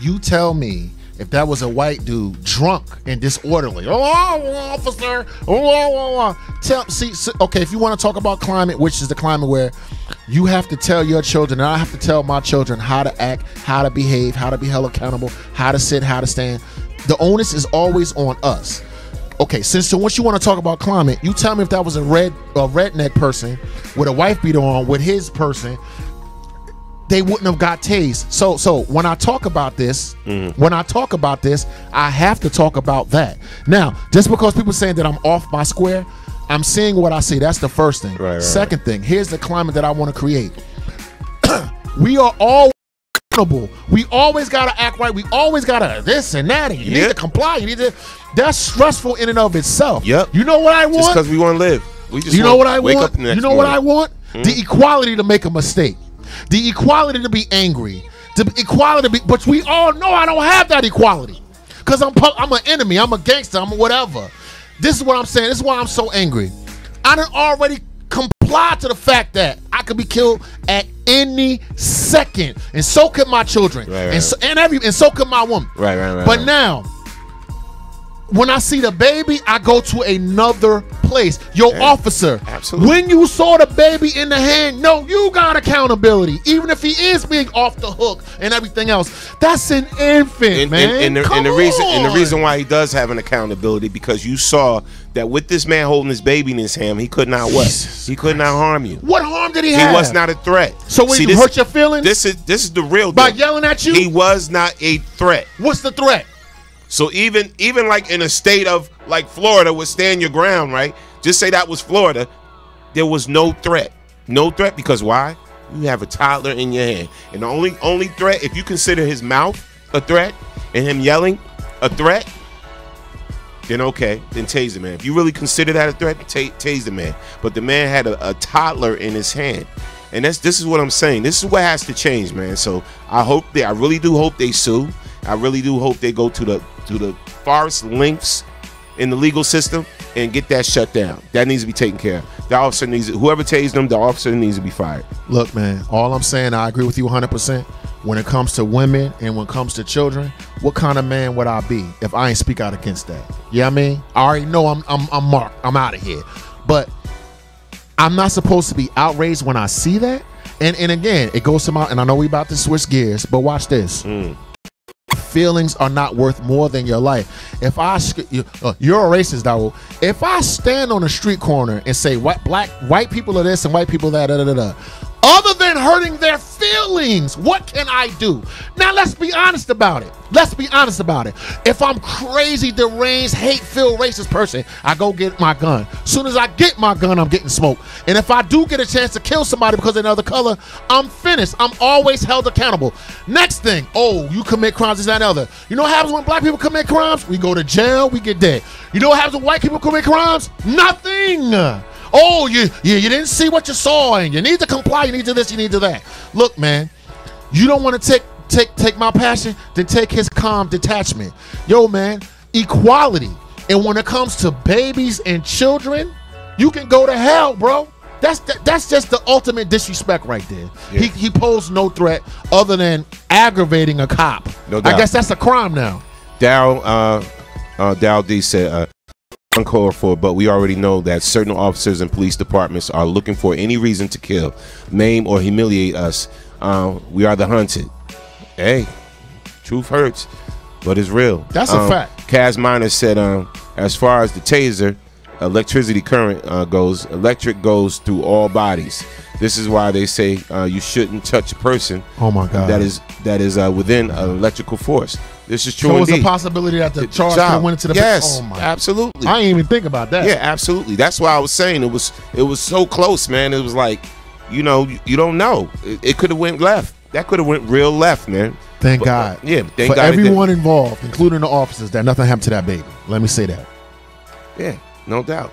you tell me if that was a white dude drunk and disorderly. Oh, officer. If you want to talk about climate, which is the climate where you have to tell your children, and I have to tell my children how to act, how to behave, how to be held accountable, how to sit, how to stand. The onus is always on us. Okay, once you want to talk about climate, you tell me if that was a redneck person with a wife beater on with his person, they wouldn't have got tased. So when I talk about this, I have to talk about that. Now, just because people saying that I'm off by square, I'm seeing what I see. That's the first thing. Right. Second thing, here's the climate that I want to create. We are all accountable. We always gotta act right. We always gotta this and that. And you need to comply. You need to. That's stressful in and of itself. Yep. You know what I want? Just because we want to live. We just you know what I wake want? Up the next you know what I morning. want? The equality to make a mistake. The equality to be angry. The equality to be. But we all know I don't have that equality. Because I'm an enemy. I'm a gangster. I'm a whatever. This is what I'm saying. This is why I'm so angry. I done already complied to the fact that I could be killed at any second, and so could my children, and so could my woman. Right. But now, when I see the baby, I go to another place. Yo, officer, absolutely. When you saw the baby in the hand, no, you got accountability. Even if he is being off the hook and everything else, that's an infant, man. And the reason why he does have an accountability, because you saw that with this man holding his baby in his hand, he could not what? He could not harm you. What harm did he have? He was not a threat. So when you hurt your feelings? This is the real by deal. Yelling at you? He was not a threat. What's the threat? So even like in a state of like Florida would stand your ground, right? Just say that was Florida. There was no threat. No threat because why? You have a toddler in your hand. And the only threat, if you consider his mouth a threat and him yelling a threat, then okay, then tase the man. If you really consider that a threat, tase the man. But the man had a toddler in his hand. And this is what I'm saying. This is what has to change, man. So I really do hope they sue. I really do hope they go to the farthest lengths in the legal system and get that shut down. That needs to be taken care of. The officer whoever tased them, the officer needs to be fired. Look, man, all I'm saying, I agree with you 100%. When it comes to women and when it comes to children, what kind of man would I be if I ain't speak out against that? You know what I mean? I already know I'm marked. I'm out of here. But I'm not supposed to be outraged when I see that. And again, it goes to my, and I know we about to switch gears, but watch this. Feelings are not worth more than your life. If you're a racist, Daryl. If I stand on a street corner and say white people are this and white people that, other than hurting their feelings, what can I do? Now let's be honest about it. Let's be honest about it. If I'm crazy, deranged, hate-filled, racist person, I go get my gun. Soon as I get my gun, I'm getting smoked. And if I do get a chance to kill somebody because of another color, I'm finished. I'm always held accountable. Next thing, you commit crimes, this, that, and other. You know what happens when black people commit crimes? We go to jail, we get dead. You know what happens when white people commit crimes? Nothing. You didn't see what you saw, and you need to comply, you need to this, you need to that. Look, man, you don't want to take my passion, then take his calm detachment. Yo, man, equality. And when it comes to babies and children, you can go to hell, bro. That's just the ultimate disrespect right there. Yeah. He posed no threat other than aggravating a cop. No doubt. I guess that's a crime now. Dow D said, uncalled for, but we already know that certain officers and police departments are looking for any reason to kill, maim, or humiliate us. We are the hunted. Hey, truth hurts, but it's real. That's a fact. Kaz Minor said, as far as the taser, electricity current goes, electric goes through all bodies. This is why they say you shouldn't touch a person. Oh my God. That is within an electrical force. This is true. So indeed. it's a possibility that the charge could have went into the yes, oh my. absolutely. I didn't even think about that. Yeah, absolutely. That's why I was saying it was so close, man. It was like, you don't know. It could have went left. That could have went real left, man. Thank God. Yeah, thank for God everyone involved, including the officers, that nothing happened to that baby. Let me say that. Yeah, no doubt.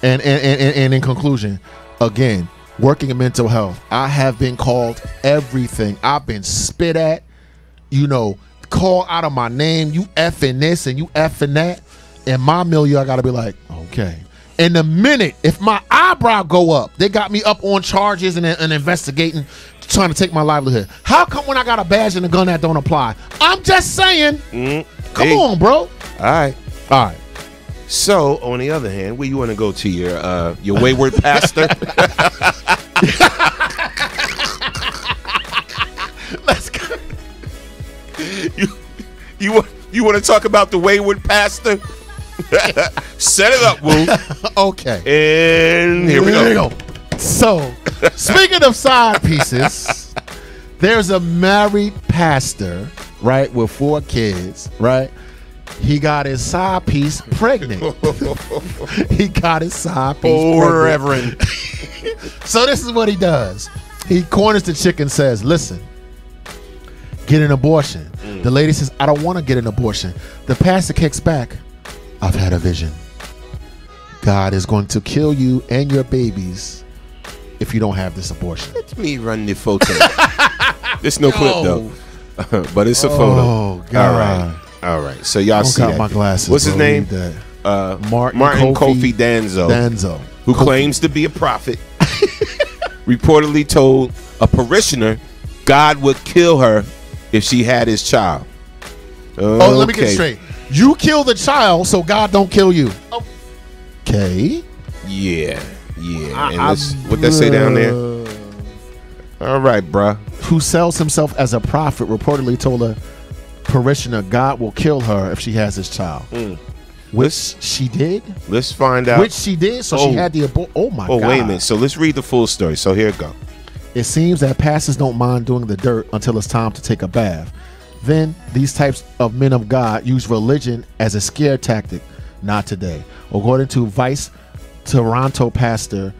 And in conclusion, again, working in mental health, I have been called everything. I've been spit at, called out of my name. You effing this and you effing that. In my milieu, I gotta be like, okay. In the minute, if my eyebrow go up, they got me up on charges and investigating, trying to take my livelihood. How come when I got a badge and a gun that don't apply? I'm just saying. Come on, bro. All right. So, on the other hand, where you want to go to your wayward pastor? Let's go. You want to talk about the wayward pastor? Set it up, Woo. Okay. And here we go. So, speaking of side pieces, there's a married pastor, right, with 4 kids, right? He got his side piece pregnant. He got his side piece pregnant. Reverend. So this is what he does. He corners the chick and says, listen, get an abortion. The lady says, I don't want to get an abortion. The pastor kicks back, I've had a vision. God is going to kill you and your babies if you don't have this abortion. Let me run the photo. There's no clip though, but it's a photo. Oh God! All right. So y'all see got that. my glasses. What's his bro. name? Martin Kofi Danzo. Who claims to be a prophet. Reportedly told a parishioner God would kill her if she had his child. Oh, let me get it straight. You kill the child, so God don't kill you. Okay. Yeah. And what that say down there? All right, bruh. Who sells himself as a prophet reportedly told a parishioner God will kill her if she has this child. Which she did? Let's find out. Which she did, so she had the abortion. Oh my God. Oh, wait a minute. So let's read the full story. So here it go. It seems that pastors don't mind doing the dirt until it's time to take a bath. Then these types of men of God use religion as a scare tactic. Not today. According to Vice Toronto pastor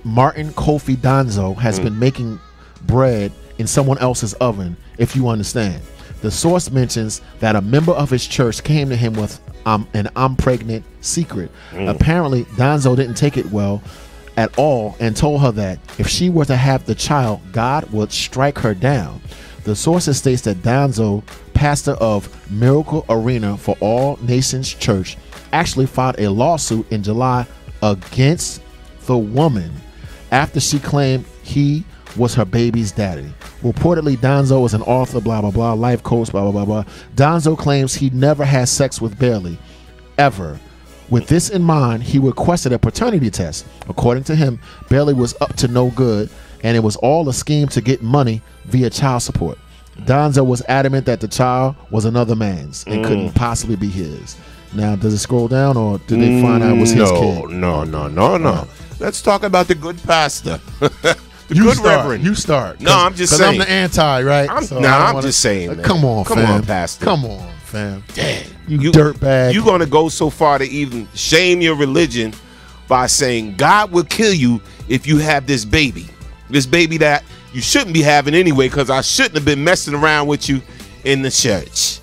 Martin Kofi Danzo has been making bread in someone else's oven, if you understand. The source mentions that a member of his church came to him with an I'm pregnant secret. Apparently, Danzo didn't take it well at all and told her that if she were to have the child, God would strike her down. The sources states that Danzo, pastor of Miracle Arena for All Nations Church, actually filed a lawsuit in July against the woman after she claimed he was her baby's daddy. Reportedly, Danzo is an author, blah, blah, blah, life coach, blah, blah, blah, blah. Danzo claims he never had sex with Bailey, ever. With this in mind, he requested a paternity test. According to him, Bailey was up to no good, and it was all a scheme to get money via child support. Danzo was adamant that the child was another man's and couldn't possibly be his. Now, does it scroll down, or did they find out it was his kid? No. Let's talk about the good pastor. Reverend. You start. No, I'm just saying. I'm the anti, right? I'm just saying, man. Come on, pastor. Come on, fam. Dang. You dirtbag. You're going to go so far to even shame your religion by saying God will kill you if you have this baby. This baby that you shouldn't be having anyway, because I shouldn't have been messing around with you in the church.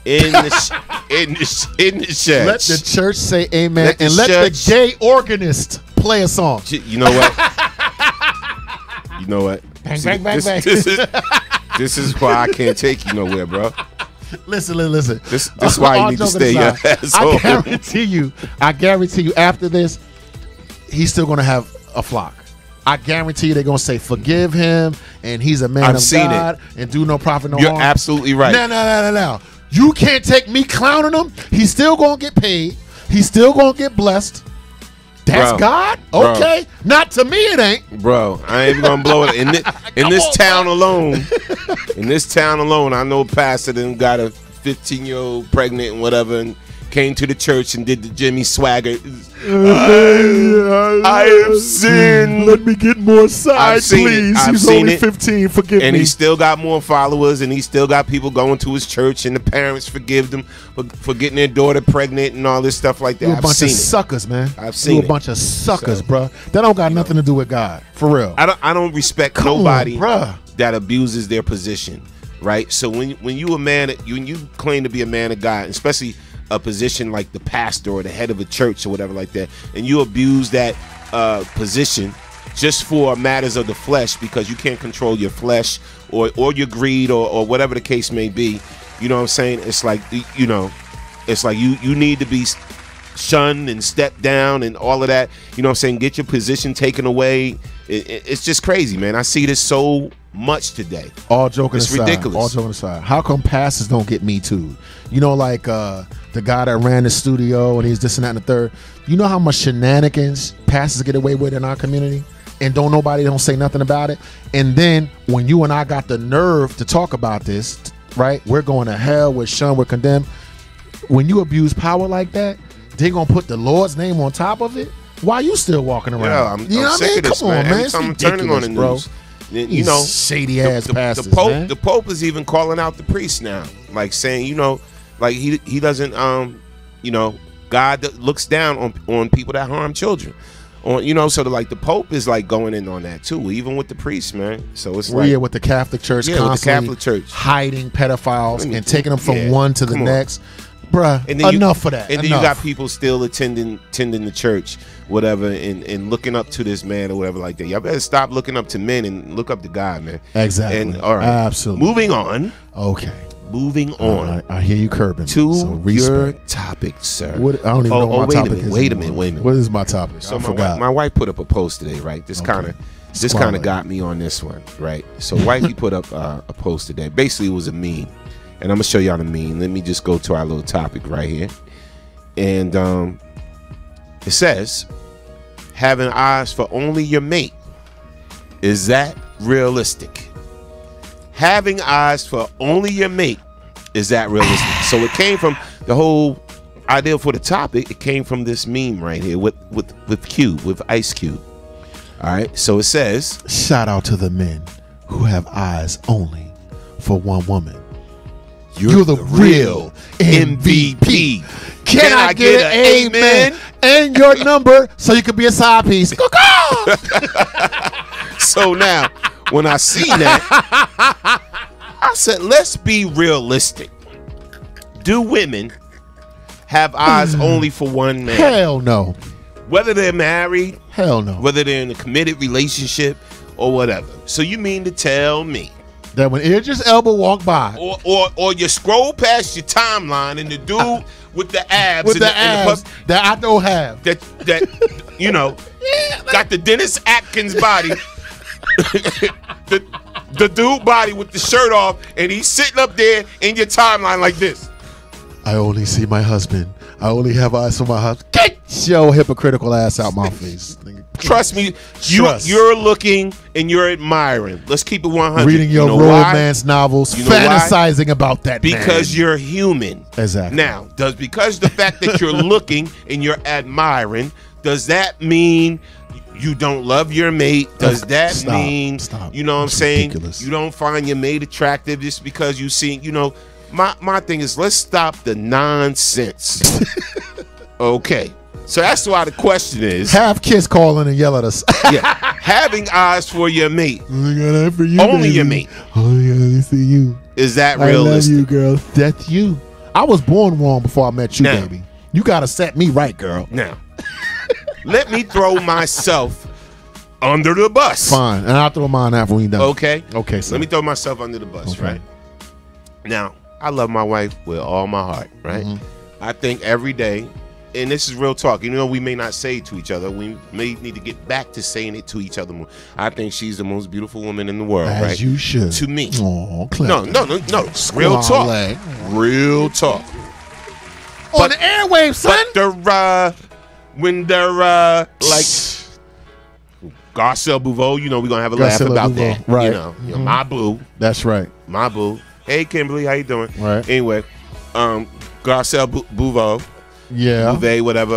In the church. Let the church say amen, and let the gay organist play a song. You know what? You know what? Bang, bang, bang, bang. This is why I can't take you nowhere, bro. Listen. This is why you need to stay your ass home. I guarantee you, after this, he's still going to have a flock. I guarantee you they're going to say, forgive him, and he's a man of God, and do no profit, no harm. You're absolutely right. No. You can't take me clowning him. He's still going to get paid. He's still going to get blessed. That's God? Okay. Not to me, it ain't. Bro, I ain't gonna blow it. In this town alone, I know a pastor that got a 15-year-old pregnant and whatever, and came to the church and did the Jimmy Swaggart. I have sinned. Let me get more side, please. He's only 15. Forgive me. And he still got more followers, and he still got people going to his church, and the parents forgive them for getting their daughter pregnant and all this stuff like that. You're a bunch of suckers, man. I've seen You're a bunch of suckers, bro. That don't got nothing to do with God, for real. I don't respect nobody that abuses their position, right? So when you a man, when you claim to be a man of God, especially a position like the pastor or the head of a church or whatever like that, and you abuse that position just for matters of the flesh because you can't control your flesh or your greed or whatever the case may be, you know what I'm saying? It's like, you know, it's like you need to be shunned and stepped down and all of that, you know what I'm saying? Get your position taken away. It's just crazy, man. I see this so much today. All joking aside, ridiculous. All joking aside, how come pastors don't get Me Too? You know, like the guy that ran the studio and he's this and that and the third. You know how much shenanigans pastors get away with in our community, and don't say nothing about it. And then when you and I got the nerve to talk about this, right? We're going to hell. We're shunned. We're condemned. When you abuse power like that, they're gonna put the Lord's name on top of it. Why you still walking around? Yeah, I'm sick of this, man. Every time I'm turning on the news, you know, shady ass pastors. The Pope is even calling out the priests now, like saying, you know, like he doesn't, you know, God looks down on people that harm children. on, you know, sort of like the Pope is like going in on that too, even with the priests, man. So it's like, yeah, with the Catholic Church, yeah, with the Catholic Church hiding pedophiles and taking them from one to the next. Bruh, and then enough for that. And then you got people still attending the church, whatever, and looking up to this man or whatever like that. Y'all better stop looking up to men and look up to God, man. Exactly. And all right, absolutely. Moving on. Okay. Moving on. I hear you curbing. To your topic, sir. What, I don't even know what my topic is. Wait a minute. What is my topic? So I forgot. My wife put up a post today, right? This kind of got me on this one, right? So wifey put up a post today. Basically, it was a meme. And I'm going to show y'all the meme. Let me just go to our little topic right here. And it says, having eyes for only your mate, is that realistic? Having eyes for only your mate, is that realistic? So it came from the whole idea for the topic. It came from this meme right here with Ice Cube. All right. So it says, shout out to the men who have eyes only for one woman. You're the real MVP. Can I get an amen? And your number so you can be a side piece. So now, when I see that, I said, let's be realistic. Do women have eyes only for one man? Hell no. Whether they're married, hell no. Whether they're in a committed relationship or whatever. So you mean to tell me that when Idris Elba walked by, or you scroll past your timeline and the dude with the abs, with the abs that I don't have, that you know, got the Dennis Atkins body, the dude body with the shirt off, and he's sitting up there in your timeline like this. I only see my husband. I only have eyes for my husband. Get your hypocritical ass out my face. Trust me, you're looking and you're admiring. Let's keep it 100. Reading your romance novels, fantasizing about that because you're human. Exactly. Now, because the fact that you're looking and you're admiring, does that mean you don't love your mate? Does that mean, you know what I'm saying, ridiculous. You don't find your mate attractive just because you see, you know, my thing is, let's stop the nonsense. Okay. So that's why the question is, have kids calling and yell at us. Yeah, having eyes for your mate, only for you, only baby. Your mate, only for you. Is that realistic? I love you, girl. That's you. I was born wrong before I met you, baby. You gotta set me right, girl. Now, let me throw myself under the bus. Fine, and I'll throw mine after we done. Okay. Okay. So let me throw myself under the bus. Right. Now, I love my wife with all my heart. Right. I think every day. And this is real talk. You know, we may not say it to each other. We may need to get back to saying it to each other more. I think she's the most beautiful woman in the world, right? As you should. To me. Oh, no. Real talk. Real talk. On the airwaves, son. But when they're like Garcelle Bouveau, you know, we're going to have a laugh about that. Right. You know, my boo. That's right. My boo. Hey, Kimberly, how you doing? Right. Anyway, Garcelle Bouveau. Yeah. Bouvet, whatever.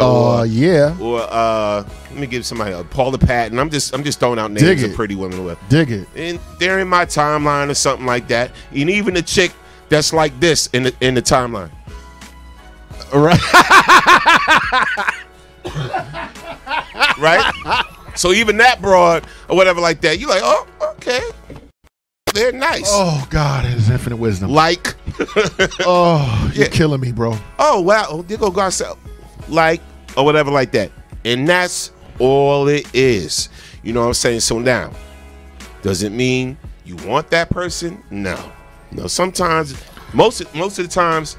Yeah. Or let me give somebody Paula Patton. I'm just throwing out names of pretty women. Or Dig it. And they're in my timeline or something like that. And even the chick that's like this in the timeline. Right. Right. So even that broad or whatever like that, you're like, oh, okay. They're nice. Oh God, it is infinite wisdom. Like, oh, you're killing me, bro. Oh wow, there go Garcelle, like or whatever like that, and that's all it is. You know what I'm saying? So now, does it mean you want that person? No. Sometimes, most of the times,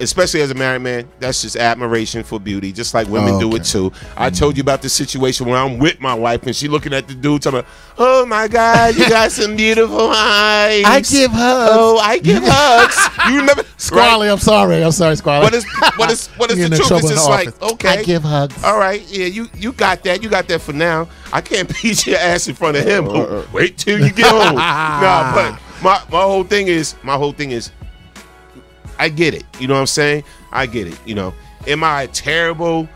especially as a married man, that's just admiration for beauty, just like women do it too. I told you about the situation where I'm with my wife and she looking at the dude talking about, oh my God, you got some beautiful eyes. I give hugs. Oh, I give hugs. You remember? Squally, right? I'm sorry, Squally. What is the truth? It's just like, okay. I give hugs. All right, yeah, you got that. You got that for now. I can't beat your ass in front of him. Wait till you get home. Nah, but my whole thing is, I get it. You know what I'm saying? I get it. You know, am I a terrible,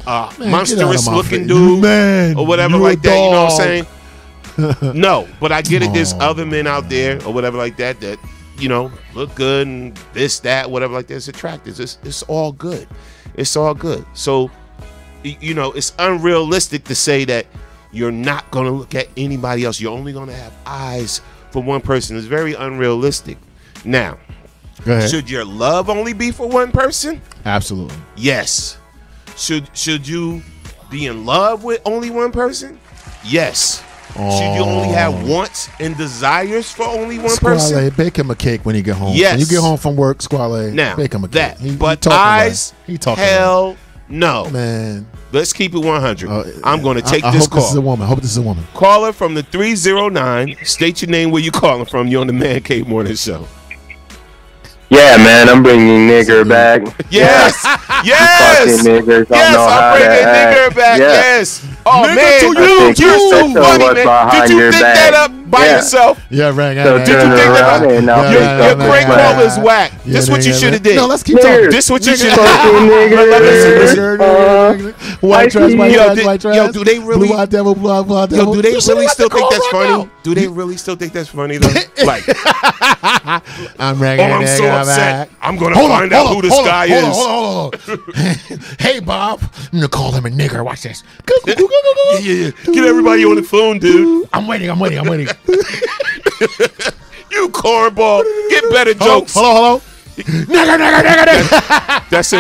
monstrous looking dude or whatever like that? You know what I'm saying? No, but I get it. There's other men out there or whatever like that that, you know, look good and this, that, whatever like that. It's attractive. It's all good. It's all good. So you know, it's unrealistic to say that you're not going to look at anybody else. You're only going to have eyes for one person. It's very unrealistic. Now, should your love only be for one person? Absolutely. Yes. Should you be in love with only one person? Yes. Should you only have wants and desires for only one person? Bake him a cake when you get home. Yes. When you get home from work, Squale, now, bake him a cake. Hell no. Man. Let's keep it 100. I'm going to take this hope call. This is a woman. I hope this is a woman. Caller from the 309. State your name, where you calling from. You're on the Man Cave Morning Show. Yeah, man, I'm bringing nigger back. Yes, yes, niggers I'm bringing nigger back. Yeah. Yes. Oh Nigger man, you're so funny, man. Did you think that up by yourself? Yeah, right. Did you think that up? Your prank call is whack. This what you should have did. No, let's keep talking. This what you should have did. White trash. Yo, do they really? Blue-eyed devil. Yo, do they really still think that's funny? Do they really still think that's funny though? Like, I'm so upset. I'm gonna find out who this guy is. Hold on. Hey, Bob. I'm gonna call him a nigger. Watch this. Yeah. Get everybody on the phone, dude. I'm waiting. You cornball. Get better jokes. Hello. Nigger. That's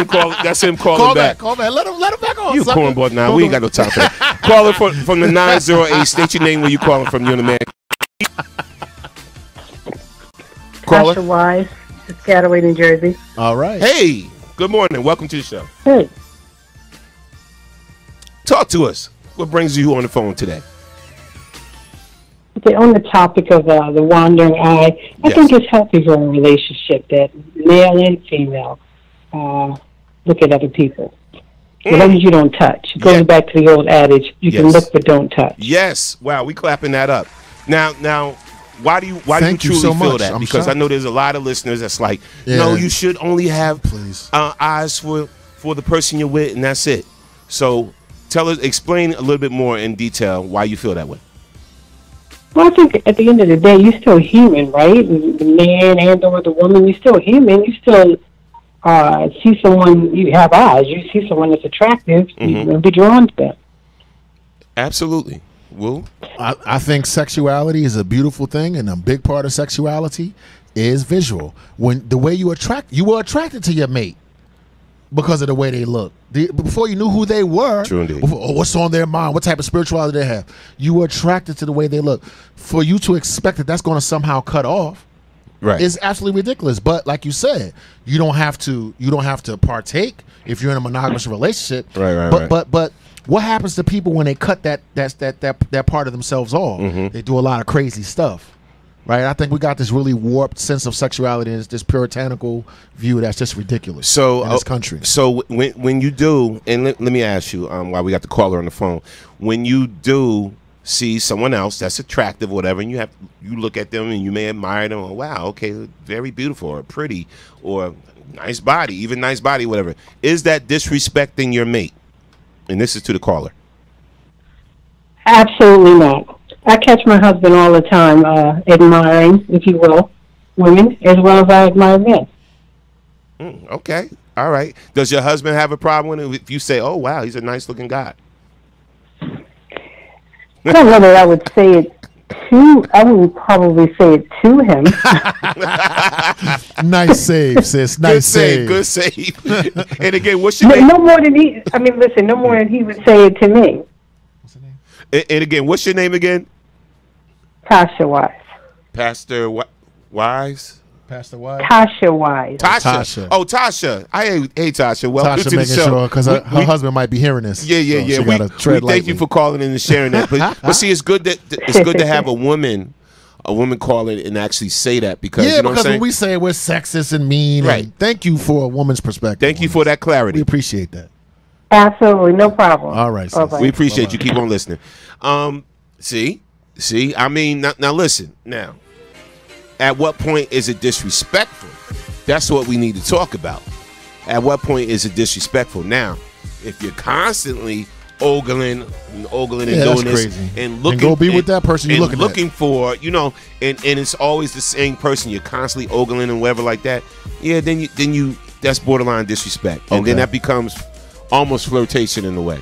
him calling back. Call back. Let him back on. You cornball now. We ain't got no time for that. Caller from the 908. State your name, where you calling from. You're on the Man. Caller. Tasha Wise, Piscataway, New Jersey. All right. Hey, good morning. Welcome to the show. Hey. Talk to us. What brings you on the phone today? Okay, on the topic of the wandering eye, I think it's healthy for a relationship that male and female look at other people. As long as you don't touch. It goes back to the old adage, you can look but don't touch. Yes. Wow, we clapping that up. Now, why do you truly feel that? Because I know there's a lot of listeners that's like, no, you should only have eyes for the person you're with, and that's it. So explain a little bit more in detail why you feel that way. Well, I think at the end of the day, you're still human, right? The man and or the woman, you're still human. You still see someone, you have eyes. You see someone that's attractive, you're going to be drawn to them. Absolutely. Well, I think sexuality is a beautiful thing, and a big part of sexuality is visual. When the way you were attracted to your mate because of the way they look. Before you knew who they were, what's on their mind, what type of spirituality they have, you were attracted to the way they look. For you to expect that that's going to somehow cut off, is absolutely ridiculous. But like you said, you don't have to partake if you're in a monogamous relationship. But what happens to people when they cut that part of themselves off? They do a lot of crazy stuff. Right, I think we got this really warped sense of sexuality and this puritanical view that's just ridiculous in this country. So when you do, and let me ask you, while we got the caller on the phone, when you do see someone else that's attractive or whatever, and you look at them and you may admire them, or wow, okay, very beautiful or pretty or nice body, whatever, is that disrespecting your mate? And this is to the caller. Absolutely not. I catch my husband all the time admiring, if you will, women as well as I admire men. Okay. All right. Does your husband have a problem with it if you say, oh, wow, he's a nice-looking guy? I don't know that I would say it I wouldn't probably say it to him. Nice save, sis. Nice save. Good save. And again, what's your name? No more than no more than he would say it to me. And again, what's your name again? Tasha Wise. Pastor Wise? Pastor Wise? Tasha Wise. Tasha. Oh, Tasha. Hey, Tasha. Welcome to the show. Sure, because her husband might be hearing this. Yeah. So we thank you for calling in and sharing that. But see, it's good to have a woman call in and actually say that, because you know what I'm saying? When we say we're sexist and mean, and thank you for a woman's perspective. Thank you for that clarity. We appreciate that. Absolutely, no problem. All right, we appreciate you. Keep on listening. See. I mean, now listen. Now, at what point is it disrespectful? That's what we need to talk about. At what point is it disrespectful? Now, if you're constantly ogling and doing this crazy. and looking, and go be with that person you're looking for, and it's always the same person you're constantly ogling and whatever like that. Yeah, then you that's borderline disrespect, and then that becomes almost flirtation in a way.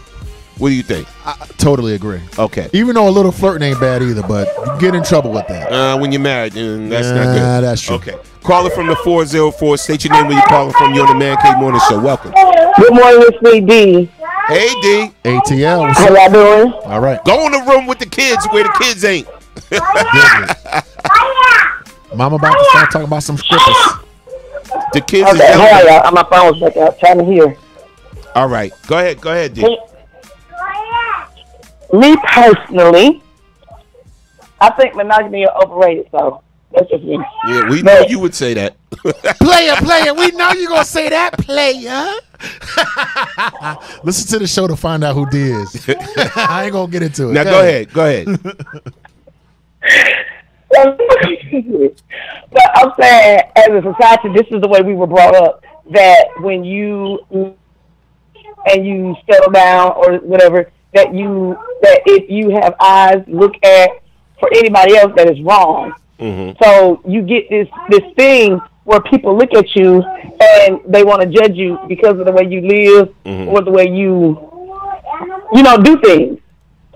What do you think? I totally agree. Okay. Even though a little flirting ain't bad either, but you get in trouble with that. When you're married, that's not good. That's true. Okay. Caller from the 404. State your name where you're calling from. You're on the Man Cave Morning Show. Welcome. Good morning, it's me, D. Hey, D. ATL. How y'all doing? All right. Go in the room with the kids where the kids ain't. Mama about to start talking about some strippers. The kids Okay, hold on, y'all. My phone was back out. Trying to hear. All right. Go ahead, D. Me personally, I think monogamy is overrated, so that's just me. Yeah, we know you would say that. Player, we know you gonna say that, player. Listen to the show to find out who D is. I ain't gonna get into it. Now go ahead. But I'm saying, as a society, this is the way we were brought up. That when you settle down or whatever, that if you have eyes, look at for anybody else, that is wrong. Mm-hmm. So you get this thing where people look at you and they want to judge you because of the way you live or the way you do things.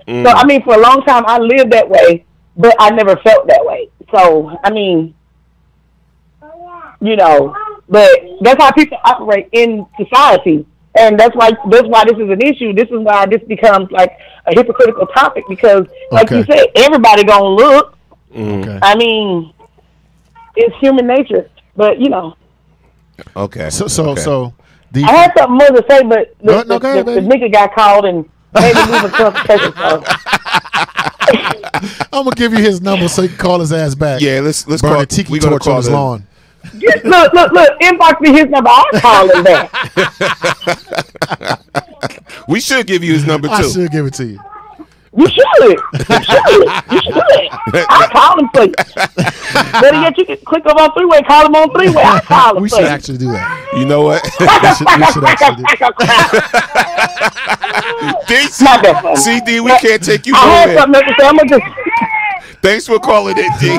Mm-hmm. So I mean, for a long time I lived that way, but I never felt that way. So I mean, but that's how people operate in society. And that's why this is an issue. This is why this becomes like a hypocritical topic because, like you said, everybody gonna look. Okay. I mean, it's human nature, but Okay. So I had something more to say, but the nigga got called and made me move a conversation. So. I'm gonna give you his number so you can call his ass back. Yeah, let's burn call. a tiki We gonna torch on call his him. lawn. Look! Inbox me his number. I'll call him back. We should give you his number too. I should give it to you. You should. I'll call him for you. Better yet, you can click him on three-way, call him on three-way. I'll call him We for should you. actually do that. You know what? We should actually do Not that funny. CD, we can't take you I had nowhere. something else to say. I'm gonna just. Thanks for calling in, D.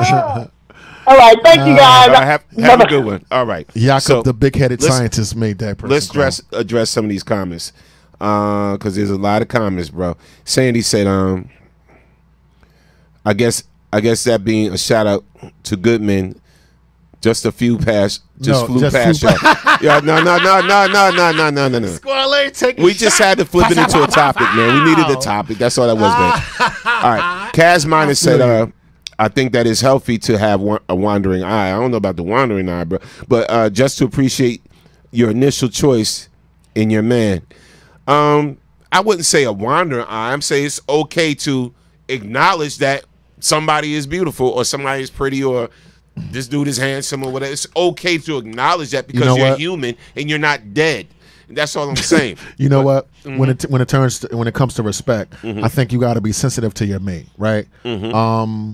All right, thank you guys. Have a good one. All right. Jakob, So, the big-headed let's- scientist, made that person. Let's address some of these comments because there's a lot of comments, bro. Sandy said, I guess that being a shout out to Goodman. Just a few past, flew past y'all. Yeah, no. We just had to flip it into a topic, man. We needed a topic. That's all that was, man. All right. Kaz Minor said, I think that is healthy to have a wandering eye. I don't know about the wandering eye, bro, but just to appreciate your initial choice in your man. I wouldn't say a wandering eye. I'm saying it's okay to acknowledge that somebody is beautiful or somebody is pretty or this dude is handsome or whatever. It's okay to acknowledge that because you're human and you're not dead. That's all I'm saying. You know what? When it comes to respect, I think you got to be sensitive to your mate, right? There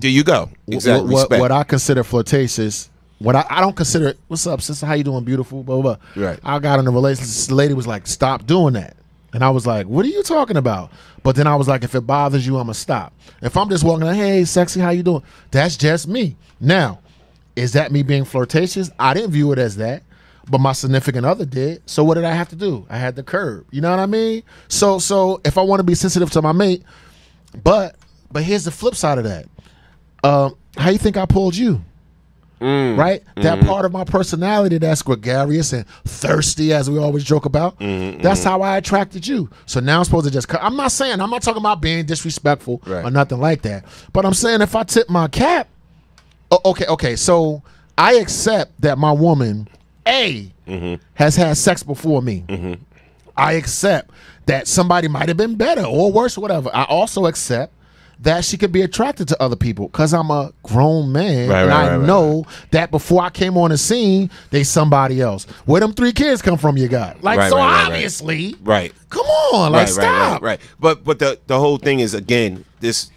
you go. Exactly. What I consider flirtatious. What I don't consider. What's up, sister? How you doing? Beautiful. Blah blah blah. Right. I got in a relationship. The lady was like, "Stop doing that," and I was like, "What are you talking about?" But then I was like, "If it bothers you, I'ma stop." If I'm just walking, like, "Hey, sexy, how you doing?" That's just me. Now, is that me being flirtatious? I didn't view it as that. But my significant other did. So what did I have to do? I had to curb. You know what I mean? So if I want to be sensitive to my mate, but here's the flip side of that. How you think I pulled you? Right? That part of my personality that's gregarious and thirsty, as we always joke about, that's how I attracted you. So now I'm supposed to just I'm not talking about being disrespectful or nothing like that. But I'm saying if I tip my cap, okay, so I accept that my woman has had sex before me. I accept that somebody might have been better or worse, whatever. I also accept that she could be attracted to other people because I'm a grown man and I know that before I came on the scene, they somebody else. Where them 3 kids come from? You got obviously, come on, stop. Right. But the whole thing is again this.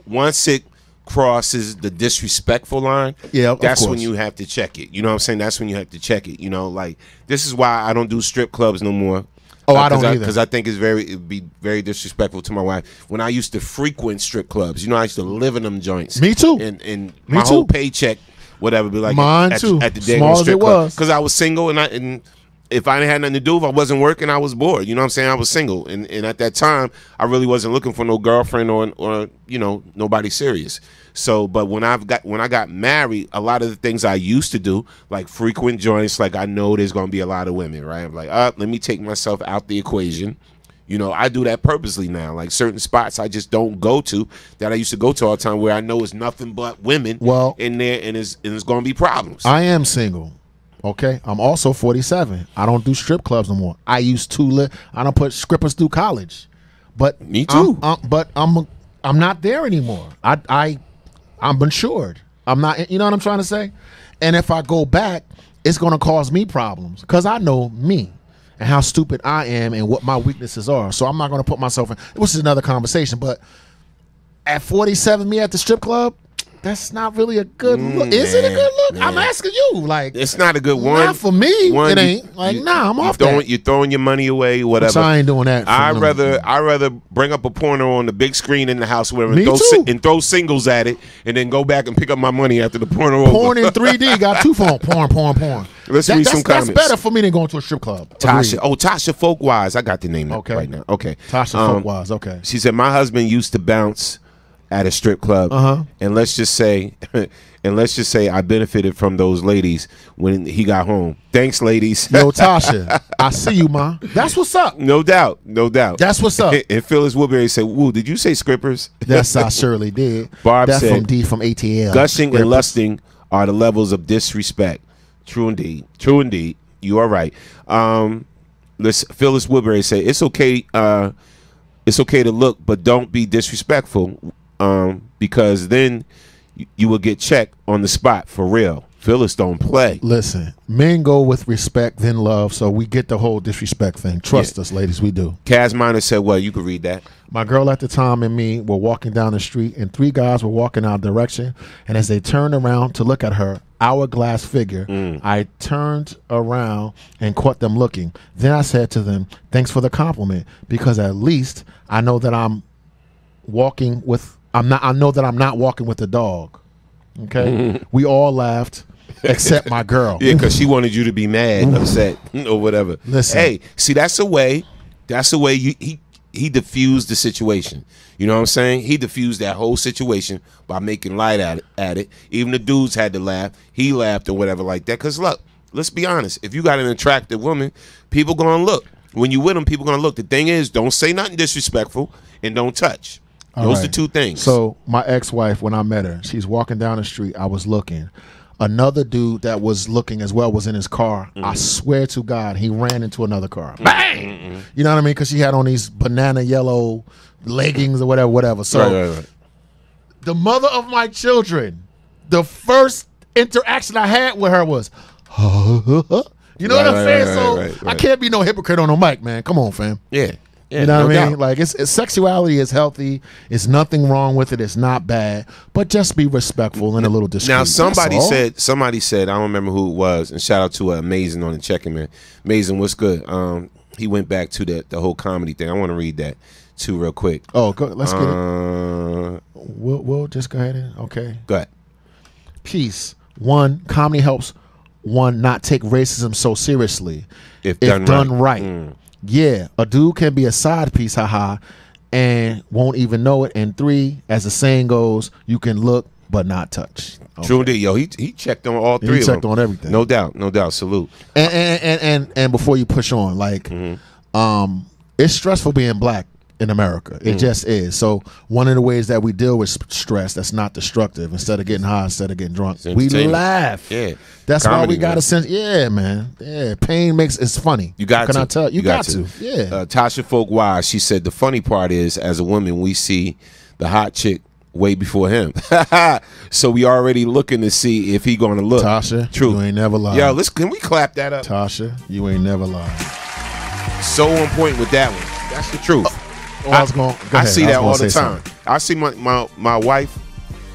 Once it crosses the disrespectful line, that's when you have to check it. You know what I'm saying? That's when you have to check it. Like this is why I don't do strip clubs no more. I don't either. Because I think it'd be very disrespectful to my wife. When I used to frequent strip clubs, I used to live in them joints. Me too. And my whole paycheck, whatever, be like mine too. At the day Small strip as it club was. because I was single and if I didn't have nothing to do, if I wasn't working, I was bored. You know what I'm saying? I was single, and at that time, I really wasn't looking for no girlfriend or you know, nobody serious. So, but when I got married, a lot of the things I used to do, like frequent joints, like I know there's gonna be a lot of women, right? I'm like, let me take myself out the equation. You know, I do that purposely now. Like certain spots I just don't go to that I used to go to all the time, where I know it's nothing but women in there, and it's gonna be problems. I am single. Okay, I'm also 47. I don't do strip clubs no more. I used to live. I don't put strippers through college, but me too. I'm not there anymore. I'm matured. I'm not. You know what I'm trying to say? And if I go back, it's going to cause me problems because I know me and how stupid I am and what my weaknesses are. So I'm not going to put myself in. Which is another conversation. But at 47, me at the strip club. That's not really a good look. Is it a good look? Man. I'm asking you. Like, it's not a good one. Not for me. It ain't. Like, nah, I'm off that. You're throwing your money away, whatever. So I ain't doing that. I'd rather bring up a porno on the big screen in the house where and throw singles at it, and then go back and pick up my money after the porno over. Porn in 3D got two phones. Porn. Let's read some comments. That's better for me than going to a strip club. Tasha Folkwise. I got the name right now. Okay. Tasha Folkwise. Okay. She said, my husband used to bounce at a strip club, and let's just say I benefited from those ladies when he got home. Thanks, ladies. Yo, Tasha, I see you, ma. That's what's up. No doubt. That's what's up. And Phyllis Woodbury said, "Woo, did you say scrippers?" Yes, I surely did. Barb That's said, from ATL. Gushing and lusting are the levels of disrespect. True indeed. You are right. Phyllis Woodbury said, it's okay to look, but don't be disrespectful. Because then you will get checked on the spot for real. Phyllis don't play. Listen, men go with respect, then love, so we get the whole disrespect thing. Trust us, ladies, we do. Kaz Minor said, well, you could read that. My girl at the time and me were walking down the street, and 3 guys were walking our direction, and as they turned around to look at her hourglass figure, I turned around and caught them looking. Then I said to them, thanks for the compliment, because at least I know that I know that I'm not walking with a dog. Okay? We all laughed except my girl. Yeah, because she wanted you to be mad, upset, or whatever. Listen. Hey, see, that's a way he diffused the situation. You know what I'm saying? He diffused that whole situation by making light at it. Even the dudes had to laugh. He laughed or whatever like that. Because look, let's be honest. If you got an attractive woman, people going to look. When you with them, people going to look. The thing is, don't say nothing disrespectful and don't touch. Those are 2 things. So my ex-wife, when I met her, she's walking down the street. I was looking. Another dude that was looking as well was in his car. I swear to God, he ran into another car. Bang! You know what I mean? Because she had on these banana yellow leggings or whatever. So right. The mother of my children, the first interaction I had with her was, you know what I'm saying? Right. I can't be no hypocrite on no mic, man. Come on, fam. Yeah. You know what I mean? Doubt. Like, it's sexuality is healthy. It's nothing wrong with it. It's not bad. But just be respectful and a little discreet. Now, somebody said, I don't remember who it was, and shout out to Amazing on the check-in, man. Amazing, what's good? He went back to the whole comedy thing. I want to read that, too, real quick. Oh, go, let's get it. We'll just go ahead and, okay. Go ahead. Peace. 1, comedy helps one not take racism so seriously. If done right. Yeah, a dude can be a side piece, haha, and won't even know it. And 3, as the saying goes, you can look but not touch. Okay. True indeed. Yo, he checked on all 3 of them. He checked on everything. No doubt. Salute. And before you push on, like, it's stressful being black in America. It just is. So one of the ways that we deal with stress that's not destructive, instead of getting high, instead of getting drunk, we laugh. Yeah. That's comedy, why we got a sense. Yeah, man. Yeah, pain makes it's funny. You got Can I tell you? Got to. Yeah. Tasha Folkwise, she said the funny part is, as a woman, we see the hot chick way before him. So we already looking to see if he gonna look. Tasha, true. You ain't never lied. Yo, can we clap that up? Tasha, you ain't never lied. So on point with that one. That's the truth. I see that all the time. I see my wife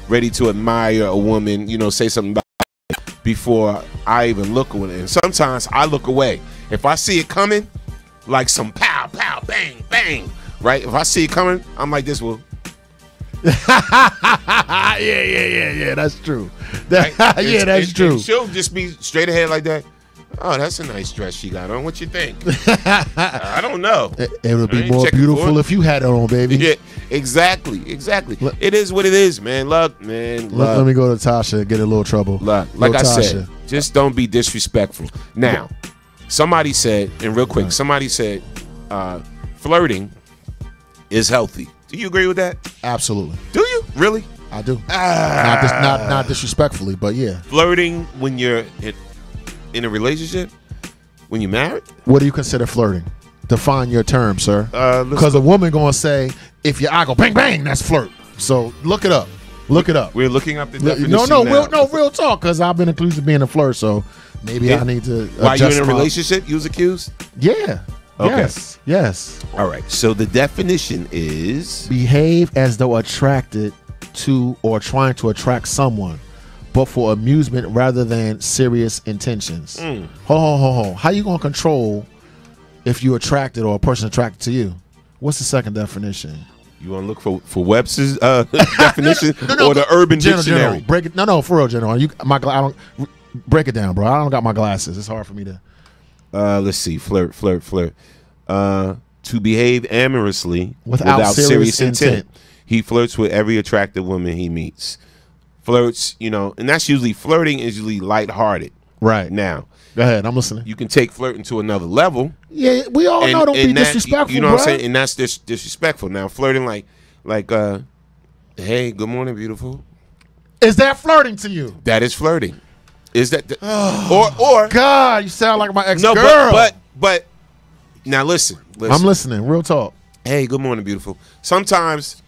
ready to admire a woman, say something about it before I even look at it. And sometimes I look away. If I see it coming, like some pow, pow, bang, bang, right? If I see it coming, I'm like this, well. Yeah, that's true. Right? That's true. She'll just be straight ahead like that. Oh, that's a nice dress she got on. What you think? I don't know. It would be more beautiful if you had it on, baby. Yeah, exactly. It is what it is, man. Look, man. Let me go to Tasha and get in a little trouble. Like I said, just don't be disrespectful. Now, somebody said, and real quick, somebody said flirting is healthy. Do you agree with that? Absolutely. Do you? Really? I do. Not disrespectfully, but yeah. Flirting when you're in a relationship? When you're married? What do you consider flirting? Define your term, sir. Because a woman gonna say, if your eye go bang bang, that's flirt. So look it up. Look it up. We're looking up the definition. Real talk. Because I've been accused of being a flirt, so maybe I need to. While you're in a relationship, you was accused? Yeah. Okay. Yes. All right. So the definition is behave as though attracted to or trying to attract someone, but for amusement rather than serious intentions. Hold on. How you gonna control if you're attracted or a person attracted to you? What's the second definition? You want to look for Webster's definition or the Urban Dictionary? Break it. No, for real, General. I don't break it down, bro. I don't got my glasses. It's hard for me to. Let's see. Flirt. To behave amorously without serious intent. He flirts with every attractive woman he meets. Flirts, and that's usually flirting is usually lighthearted. Right. Now, go ahead. I'm listening. You can take flirting to another level. Yeah, we all know don't be disrespectful. You know what I'm saying? And that's disrespectful. Now, flirting like, hey, good morning, beautiful. Is that flirting to you? That is flirting. Is that or God? You sound like my ex-girl. No, but now listen. I'm listening. Real talk. Hey, good morning, beautiful. Sometimes,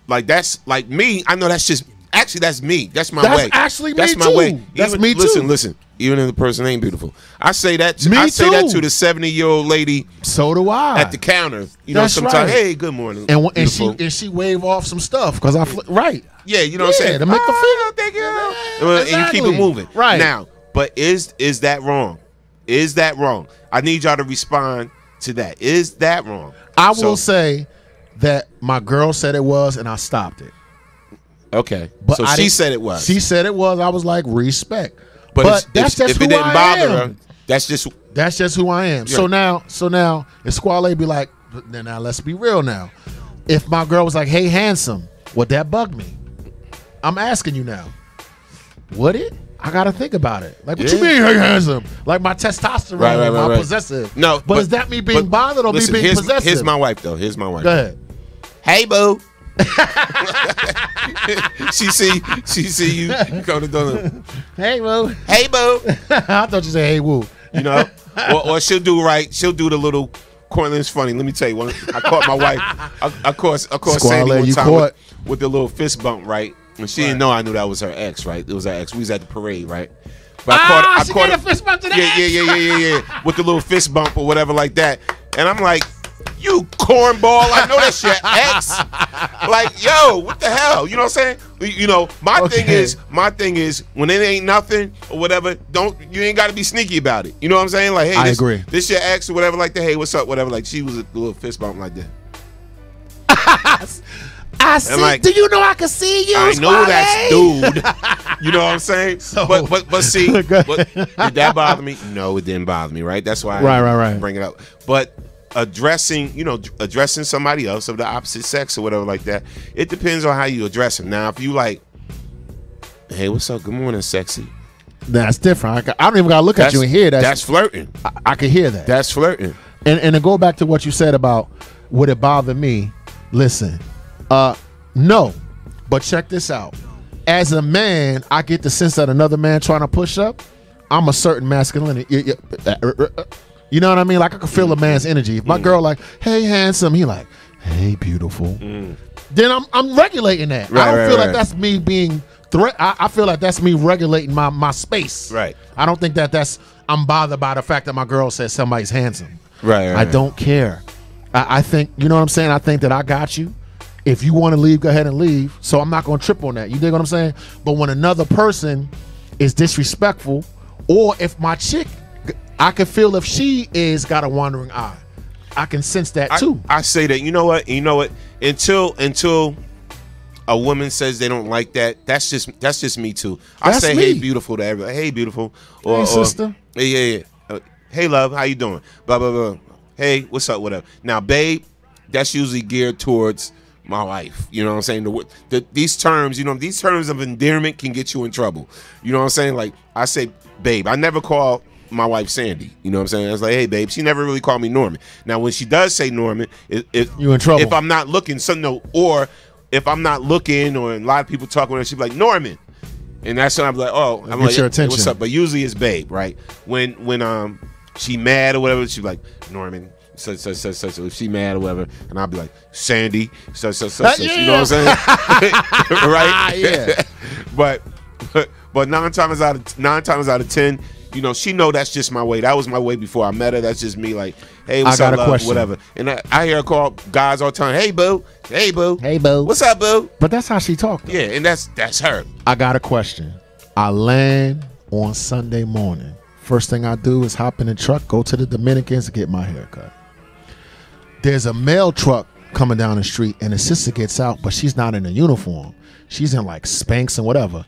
that's like me. I know that's just. Actually, that's me. That's my way. Actually, that's me my too. way. That's me too. Listen. Even if the person ain't beautiful, I say that. Say that to the 70-year-old lady. So do I. At the counter, sometimes. Right. Hey, good morning. And she wave off some stuff because right. Yeah, you know what I'm saying. To make her feel. Thank you. Exactly. And you keep it moving. Right now, but is that wrong? Is that wrong? I need y'all to respond to that. Is that wrong? I will say that my girl said it was, and I stopped it. Okay, but so she said it was. She said it was. I was like, respect. But that's just if who it didn't I bother am. her, that's just who I am. Yeah. So now, if Squale be like, now let's be real now. If my girl was like, hey, handsome, would that bug me? I'm asking you now. Would it? I gotta think about it. Like, what you mean, hey, handsome? Like my testosterone, my possessive. No, but is that me being bothered or me being possessive? Here's my wife though. Here's my wife. Go ahead. Hey, boo. she see you go to dinner. Hey, boo. Hey, boo. I thought you said hey, woo. Or she'll do right. She'll do the little Cortland's funny. Let me tell you one. I caught my wife. Of course, Sandy one time with the little fist bump, right? And she didn't know I knew that was her ex, right? It was her ex. We was at the parade, right? But I caught her. Fist bump to the ex. With the little fist bump or whatever like that. And I'm like, you cornball, I know that's your ex. Like, yo, what the hell? You know what I'm saying? My thing is when it ain't nothing or whatever, you ain't gotta be sneaky about it. You know what I'm saying? Like, hey, this your ex or whatever, like that. Hey, what's up? Whatever. Like she was a little fist bump like that. I see. Do you know I can see you? I know that's dude. You know what I'm saying? So, but see, did that bother me? No, it didn't bother me. Right? That's why I bring it up. But addressing somebody else of the opposite sex or whatever like that, it depends on how you address them. Now, if you like, hey, what's up? Good morning, sexy. That's different. I don't even gotta look at you and hear that. That's flirting. I can hear that. That's flirting. And to go back to what you said about would it bother me? Listen, no, but check this out. As a man, I get the sense that another man trying to push up, I'm a certain masculinity. You know what I mean? Like I can feel a man's energy. If my girl like, hey, handsome, he like, hey, beautiful. Then I'm regulating that. I don't feel like that's me being I feel like that's me regulating my space. Right. I don't think I'm bothered by the fact that my girl says somebody's handsome. Right. I don't care. I think, you know what I'm saying? I think that I got you. If you want to leave, go ahead and leave. So I'm not going to trip on that. You dig what I'm saying? But when another person is disrespectful, or if my chick, I can feel if she is got a wandering eye. I can sense that too. I say that, you know what? Until a woman says they don't like that, that's just me too. I say, hey, beautiful to everybody. Hey, beautiful. Or, hey, sister. Yeah. Hey, love, how you doing? Blah, blah, blah. Hey, what's up, whatever. Now, babe, that's usually geared towards my wife. You know what I'm saying? These terms, these terms of endearment can get you in trouble. You know what I'm saying? Like, I say, babe. I never call my wife Sandy. You know what I'm saying? I was like, hey, babe. She never really called me Norman. Now, when she does say Norman, you in trouble. If I'm not looking, or if I'm not looking, or a lot of people talk with her, she'd be like, Norman. And that's when I'm like, oh, I'm like, your hey, attention. what's up? But usually it's babe, right? When she mad or whatever, she's like, Norman, such. If she mad or whatever, and I'll be like, Sandy, such. Yeah. You know what I'm saying? Right? Yeah. But nine times out of 10, she know that's just my way. That was my way before I met her. That's just me. Like, hey, what's up, love? Whatever. And I hear her call guys all the time. Hey, boo. Hey, boo. Hey, boo. What's up, boo? But that's how she talked. Yeah, and that's her. I got a question. I land on Sunday morning. First thing I do is hop in the truck, go to the Dominicans to get my hair cut. There's a mail truck coming down the street, and the sister gets out, but she's not in a uniform. She's in like Spanx and whatever.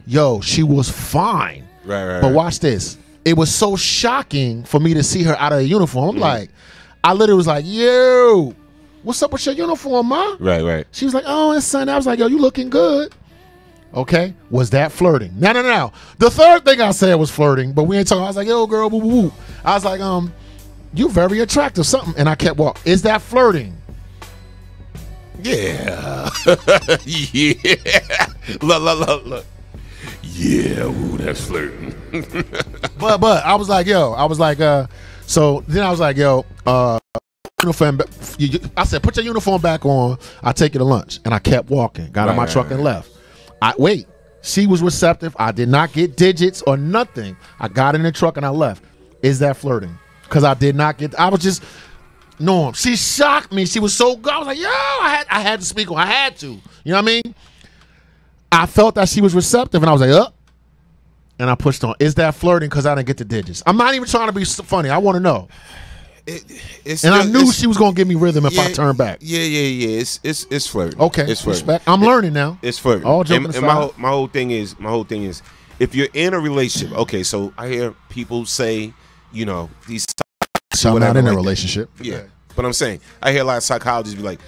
Yo, she was fine. Right. But watch this. It was so shocking for me to see her out of a uniform. I'm like, I literally was like, yo, what's up with your uniform, ma? Right. She was like, oh, it's Sunday. I was like, yo, you looking good. Okay, was that flirting? No. The third thing I said was flirting, but we ain't talking. I was like, yo, girl, boo, boo, boo. I was like, you very attractive, something. And I kept walking. Is that flirting? Yeah. Yeah. Look. Yeah, ooh, that's flirting. but I was like, so then I was like, uniform. I said, put your uniform back on. I'll take you to lunch. And I kept walking. Got in my truck and left. She was receptive. I did not get digits or nothing. I got in the truck and I left. Is that flirting? Because I did not get. I was just Norm. She shocked me. She was so good. I was like, yo, I had to speak on. I had to. You know what I mean? I felt that she was receptive, and I was like, and I pushed on. Is that flirting? Because I didn't get the digits. I'm not even trying to be funny. I want to know. I knew she was gonna give me rhythm if I turned back. Yeah. It's flirting. Okay, it's flirting. Respect. I'm learning now. It's flirting. All joking aside. And my whole thing is, if you're in a relationship, okay. So I hear people say, these. So I'm not in a relationship. Yeah, but I'm saying I hear a lot of psychologists be like,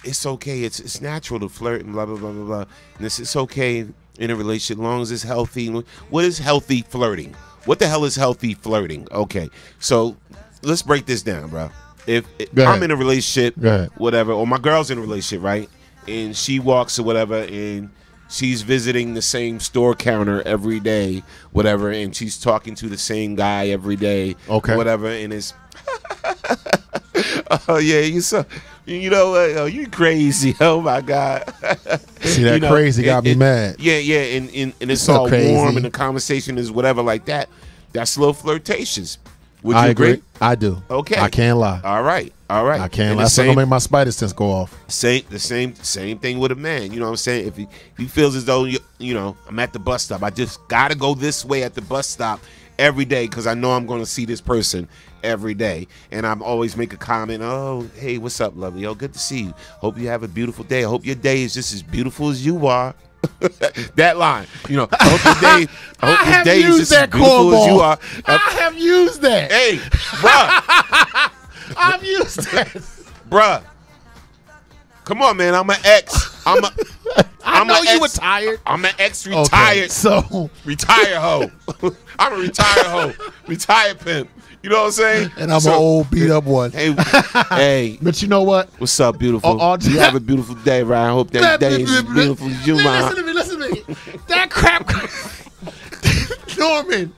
it's okay. It's natural to flirt and blah blah blah blah blah. And it's okay in a relationship as long as it's healthy. What is healthy flirting? What the hell is healthy flirting? Okay, so. Let's break this down, bro. If I'm in a relationship, whatever, or my girl's in a relationship, right? And she walks or whatever, and she's visiting the same store counter every day, whatever, and she's talking to the same guy every day, whatever, and it's, oh yeah, you crazy, oh my God. See, that crazy got me mad. Yeah, and it's all crazy. Warm, and the conversation is whatever like that. That's little flirtatious. Would you agree? I do. Okay. I can't lie. All right. I can't lie. That's gonna make my spider sense go off. The same thing with a man. You know what I'm saying? If he feels as though I'm at the bus stop, I just gotta go this way at the bus stop every day because I know I'm gonna see this person every day, and I'm always make a comment. Oh, hey, what's up, lovely? Oh, good to see you. Hope you have a beautiful day. I hope your day is just as beautiful as you are. That line, I hope your day is just as beautiful as you are. I have used that. Hey, bruh. I've used that. Bruh. Come on, man. I'm an ex. I know you were tired. I'm an ex-retired. So retire hoe. I'm a retired hoe. Retired pimp. You know what I'm saying? And I'm an old beat up one. Hey. But you know what? What's up, beautiful? You have a beautiful day, right? I hope that day is as beautiful as you, man. Listen to me. That crap, Norman,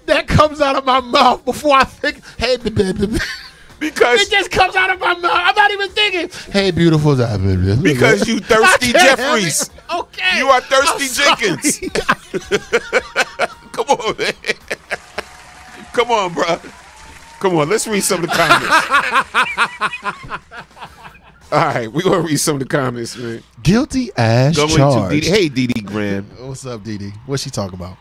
that comes out of my mouth before I think, hey, because it just comes out of my mouth. I'm not even thinking, hey, beautiful. Because you thirsty Jeffries. Okay. You are thirsty Jenkins. Come on, man. Come on, bro. Come on, let's read some of the comments. All right, we're going to read some of the comments, man. Guilty as charged. Hey, Dee Graham. What's up, Dee? What's she talking about?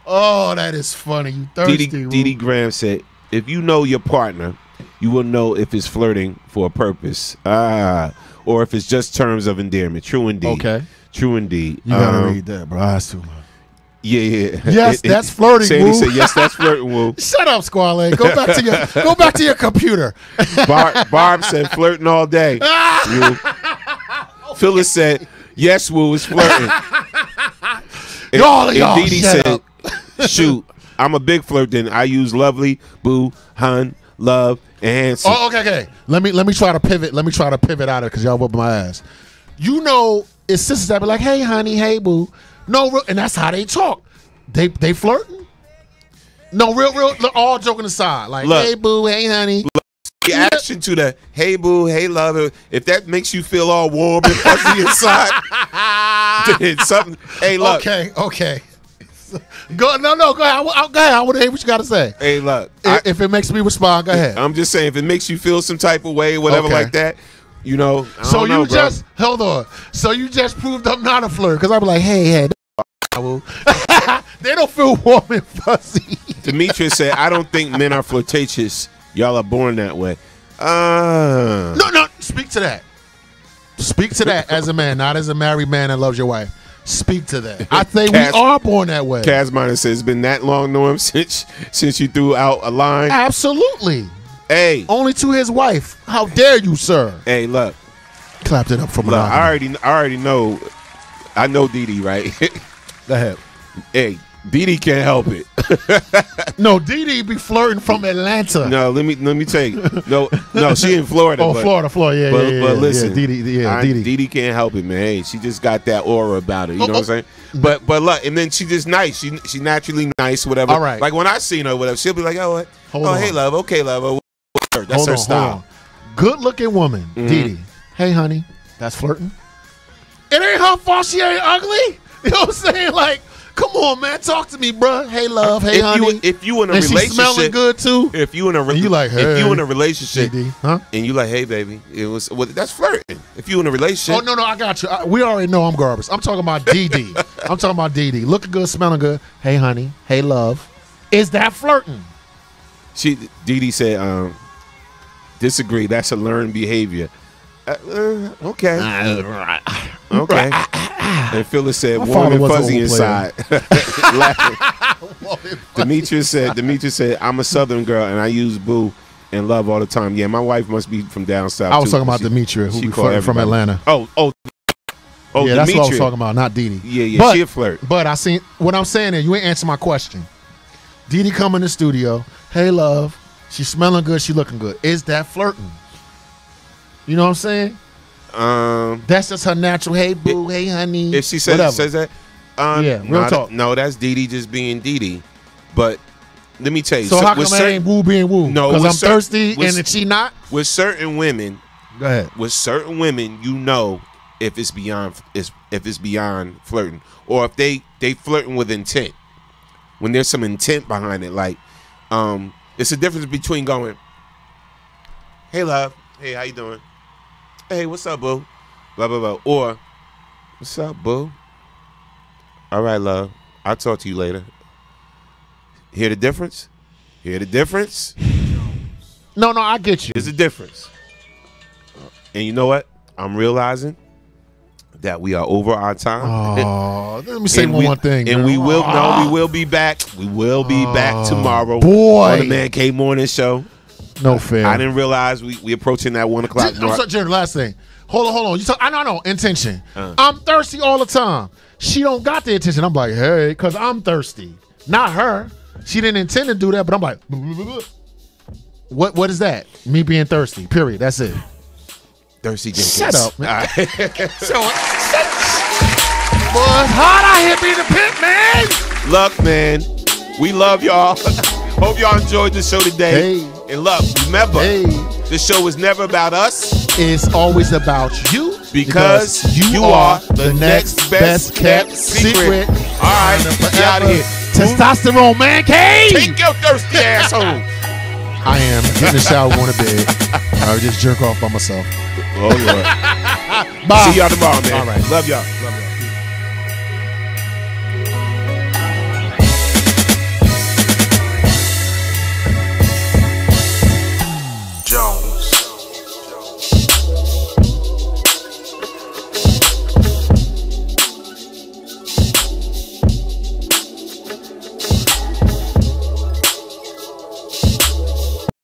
Oh, that is funny. You thirsty. Dee Graham said, if you know your partner, you will know if it's flirting for a purpose. Or if it's just terms of endearment. True indeed. Okay. True indeed. You got to read that, bro. That's too much. Yeah. Yes, that's flirting, Sandy Woo. said, yes, that's flirting, Woo. Shut up, Squale. Go back to your computer. Barb said flirting all day. Woo. Phyllis said, yes, Woo, it's flirting. Y'all, Dee Dee shut said, up. shoot, I'm a big flirt then. I use lovely, boo, hun, love, and handsome. Oh, okay. Let me try to pivot. Let me try to pivot out of it because y'all whooping my ass. You know, it's sisters that be like, hey, honey, hey, boo. No, and that's how they talk. They flirting. No, real. All joking aside, like, Look, hey, boo, hey, honey. The action to the hey boo, hey love, if that makes you feel all warm and fuzzy inside, then something. Hey, look. Okay. Go ahead. Go ahead. I want to hear what you got to say. Hey, look. If it makes me respond, go ahead. I'm just saying, if it makes you feel some type of way, whatever like that, you know. So you just hold on. So you just proved I'm not a flirt because I'm like, hey. They don't feel warm and fuzzy. Demetrius said, I don't think men are flirtatious. Y'all are born that way. No. Speak to that. Speak to that as a man, not as a married man that loves your wife. Speak to that. I think we are born that way. Kaz Minor says, it's been that long, Norm, since you threw out a line. Absolutely. Hey. Only to his wife. How dare you, sir? Hey, look. Clapped it up for me. I already know. I know Dee Dee, right? Go ahead. Hey, Dee Dee can't help it. No, Dee Dee be flirting from Atlanta. No, let me tell you. No, she in Florida. Oh, Florida, yeah. But listen, Dee Dee. Dee Dee can't help it, man. Hey, she just got that aura about her. You know what I'm saying? But look, and then she just nice. She naturally nice, whatever. All right. Like when I seen her, whatever, she'll be like, oh, hey, love, okay, love. That's hold her on, style. Good looking woman, Dee Dee. Hey, honey, that's flirting. It ain't her fault she ain't ugly. You know what I'm saying? Like, come on, man, talk to me, bro. Hey, love. Hey, honey. If you in a and relationship, she smelling good too. If you in a hey, if you in a relationship, Dee Dee, huh? And you like, hey, baby, that's flirting. If you in a relationship, oh no, I got you. We already know I'm garbage. I'm talking about Dee Dee. I'm talking about Dee Dee. Looking good, smelling good. Hey, honey. Hey, love. Is that flirting? Dee Dee said, disagree. That's a learned behavior. Okay. Okay. And Phyllis said, warm and fuzzy inside. Demetrius said, I'm a Southern girl and I use boo and love all the time. Yeah, my wife must be from down south. I was talking about Demetrius, who from Atlanta. Oh, yeah, that's what I was talking about, not Dee Dee. Yeah, she a flirt. But I seen what I'm saying is you ain't answer my question. Dee Dee come in the studio. Hey, love. She's smelling good. She looking good. Is that flirting? You know what I'm saying? That's just her natural. Hey, boo. Hey, honey. If she says that, yeah, real talk. No, that's Dee Dee just being Dee Dee. But let me tell you. So how come it ain't woo being woo? No, because I'm thirsty and she not. With certain women, go ahead. With certain women, you know if it's beyond flirting, or if they flirting with intent. When there's some intent behind it, like it's a difference between going, hey love, hey how you doing? Hey, what's up, boo? Blah blah blah. Or what's up, boo? All right, love. I'll talk to you later. Hear the difference? Hear the difference? No, I get you. There's a difference. And you know what? I'm realizing that we are over our time. Oh, let me say one thing. And we will we will be back. We will be back tomorrow. Boy. On the Man Cave Morning Show. No fair. I didn't realize we approaching that 1 o'clock mark. I'm sorry, Jerry, last thing. Hold on. I know. Intention. I'm thirsty all the time. She don't got the intention. I'm like, hey, because I'm thirsty. Not her. She didn't intend to do that, but I'm like, what is that? Me being thirsty, period. That's it. Thirsty Jenkins. Shut up, man. Right. Boy, hard out here being a pimp, man. Look, man, we love y'all. Hope y'all enjoyed the show today. Hey. And look, remember, the show is never about us. It's always about you. Because you are the next best kept secret. All right, get out of here. Testosterone Man Cave. Take your thirsty asshole. I am getting in the shower, going to bed. I just jerk off by myself. Oh, Lord. Bye. See y'all tomorrow, man. All right. Love y'all.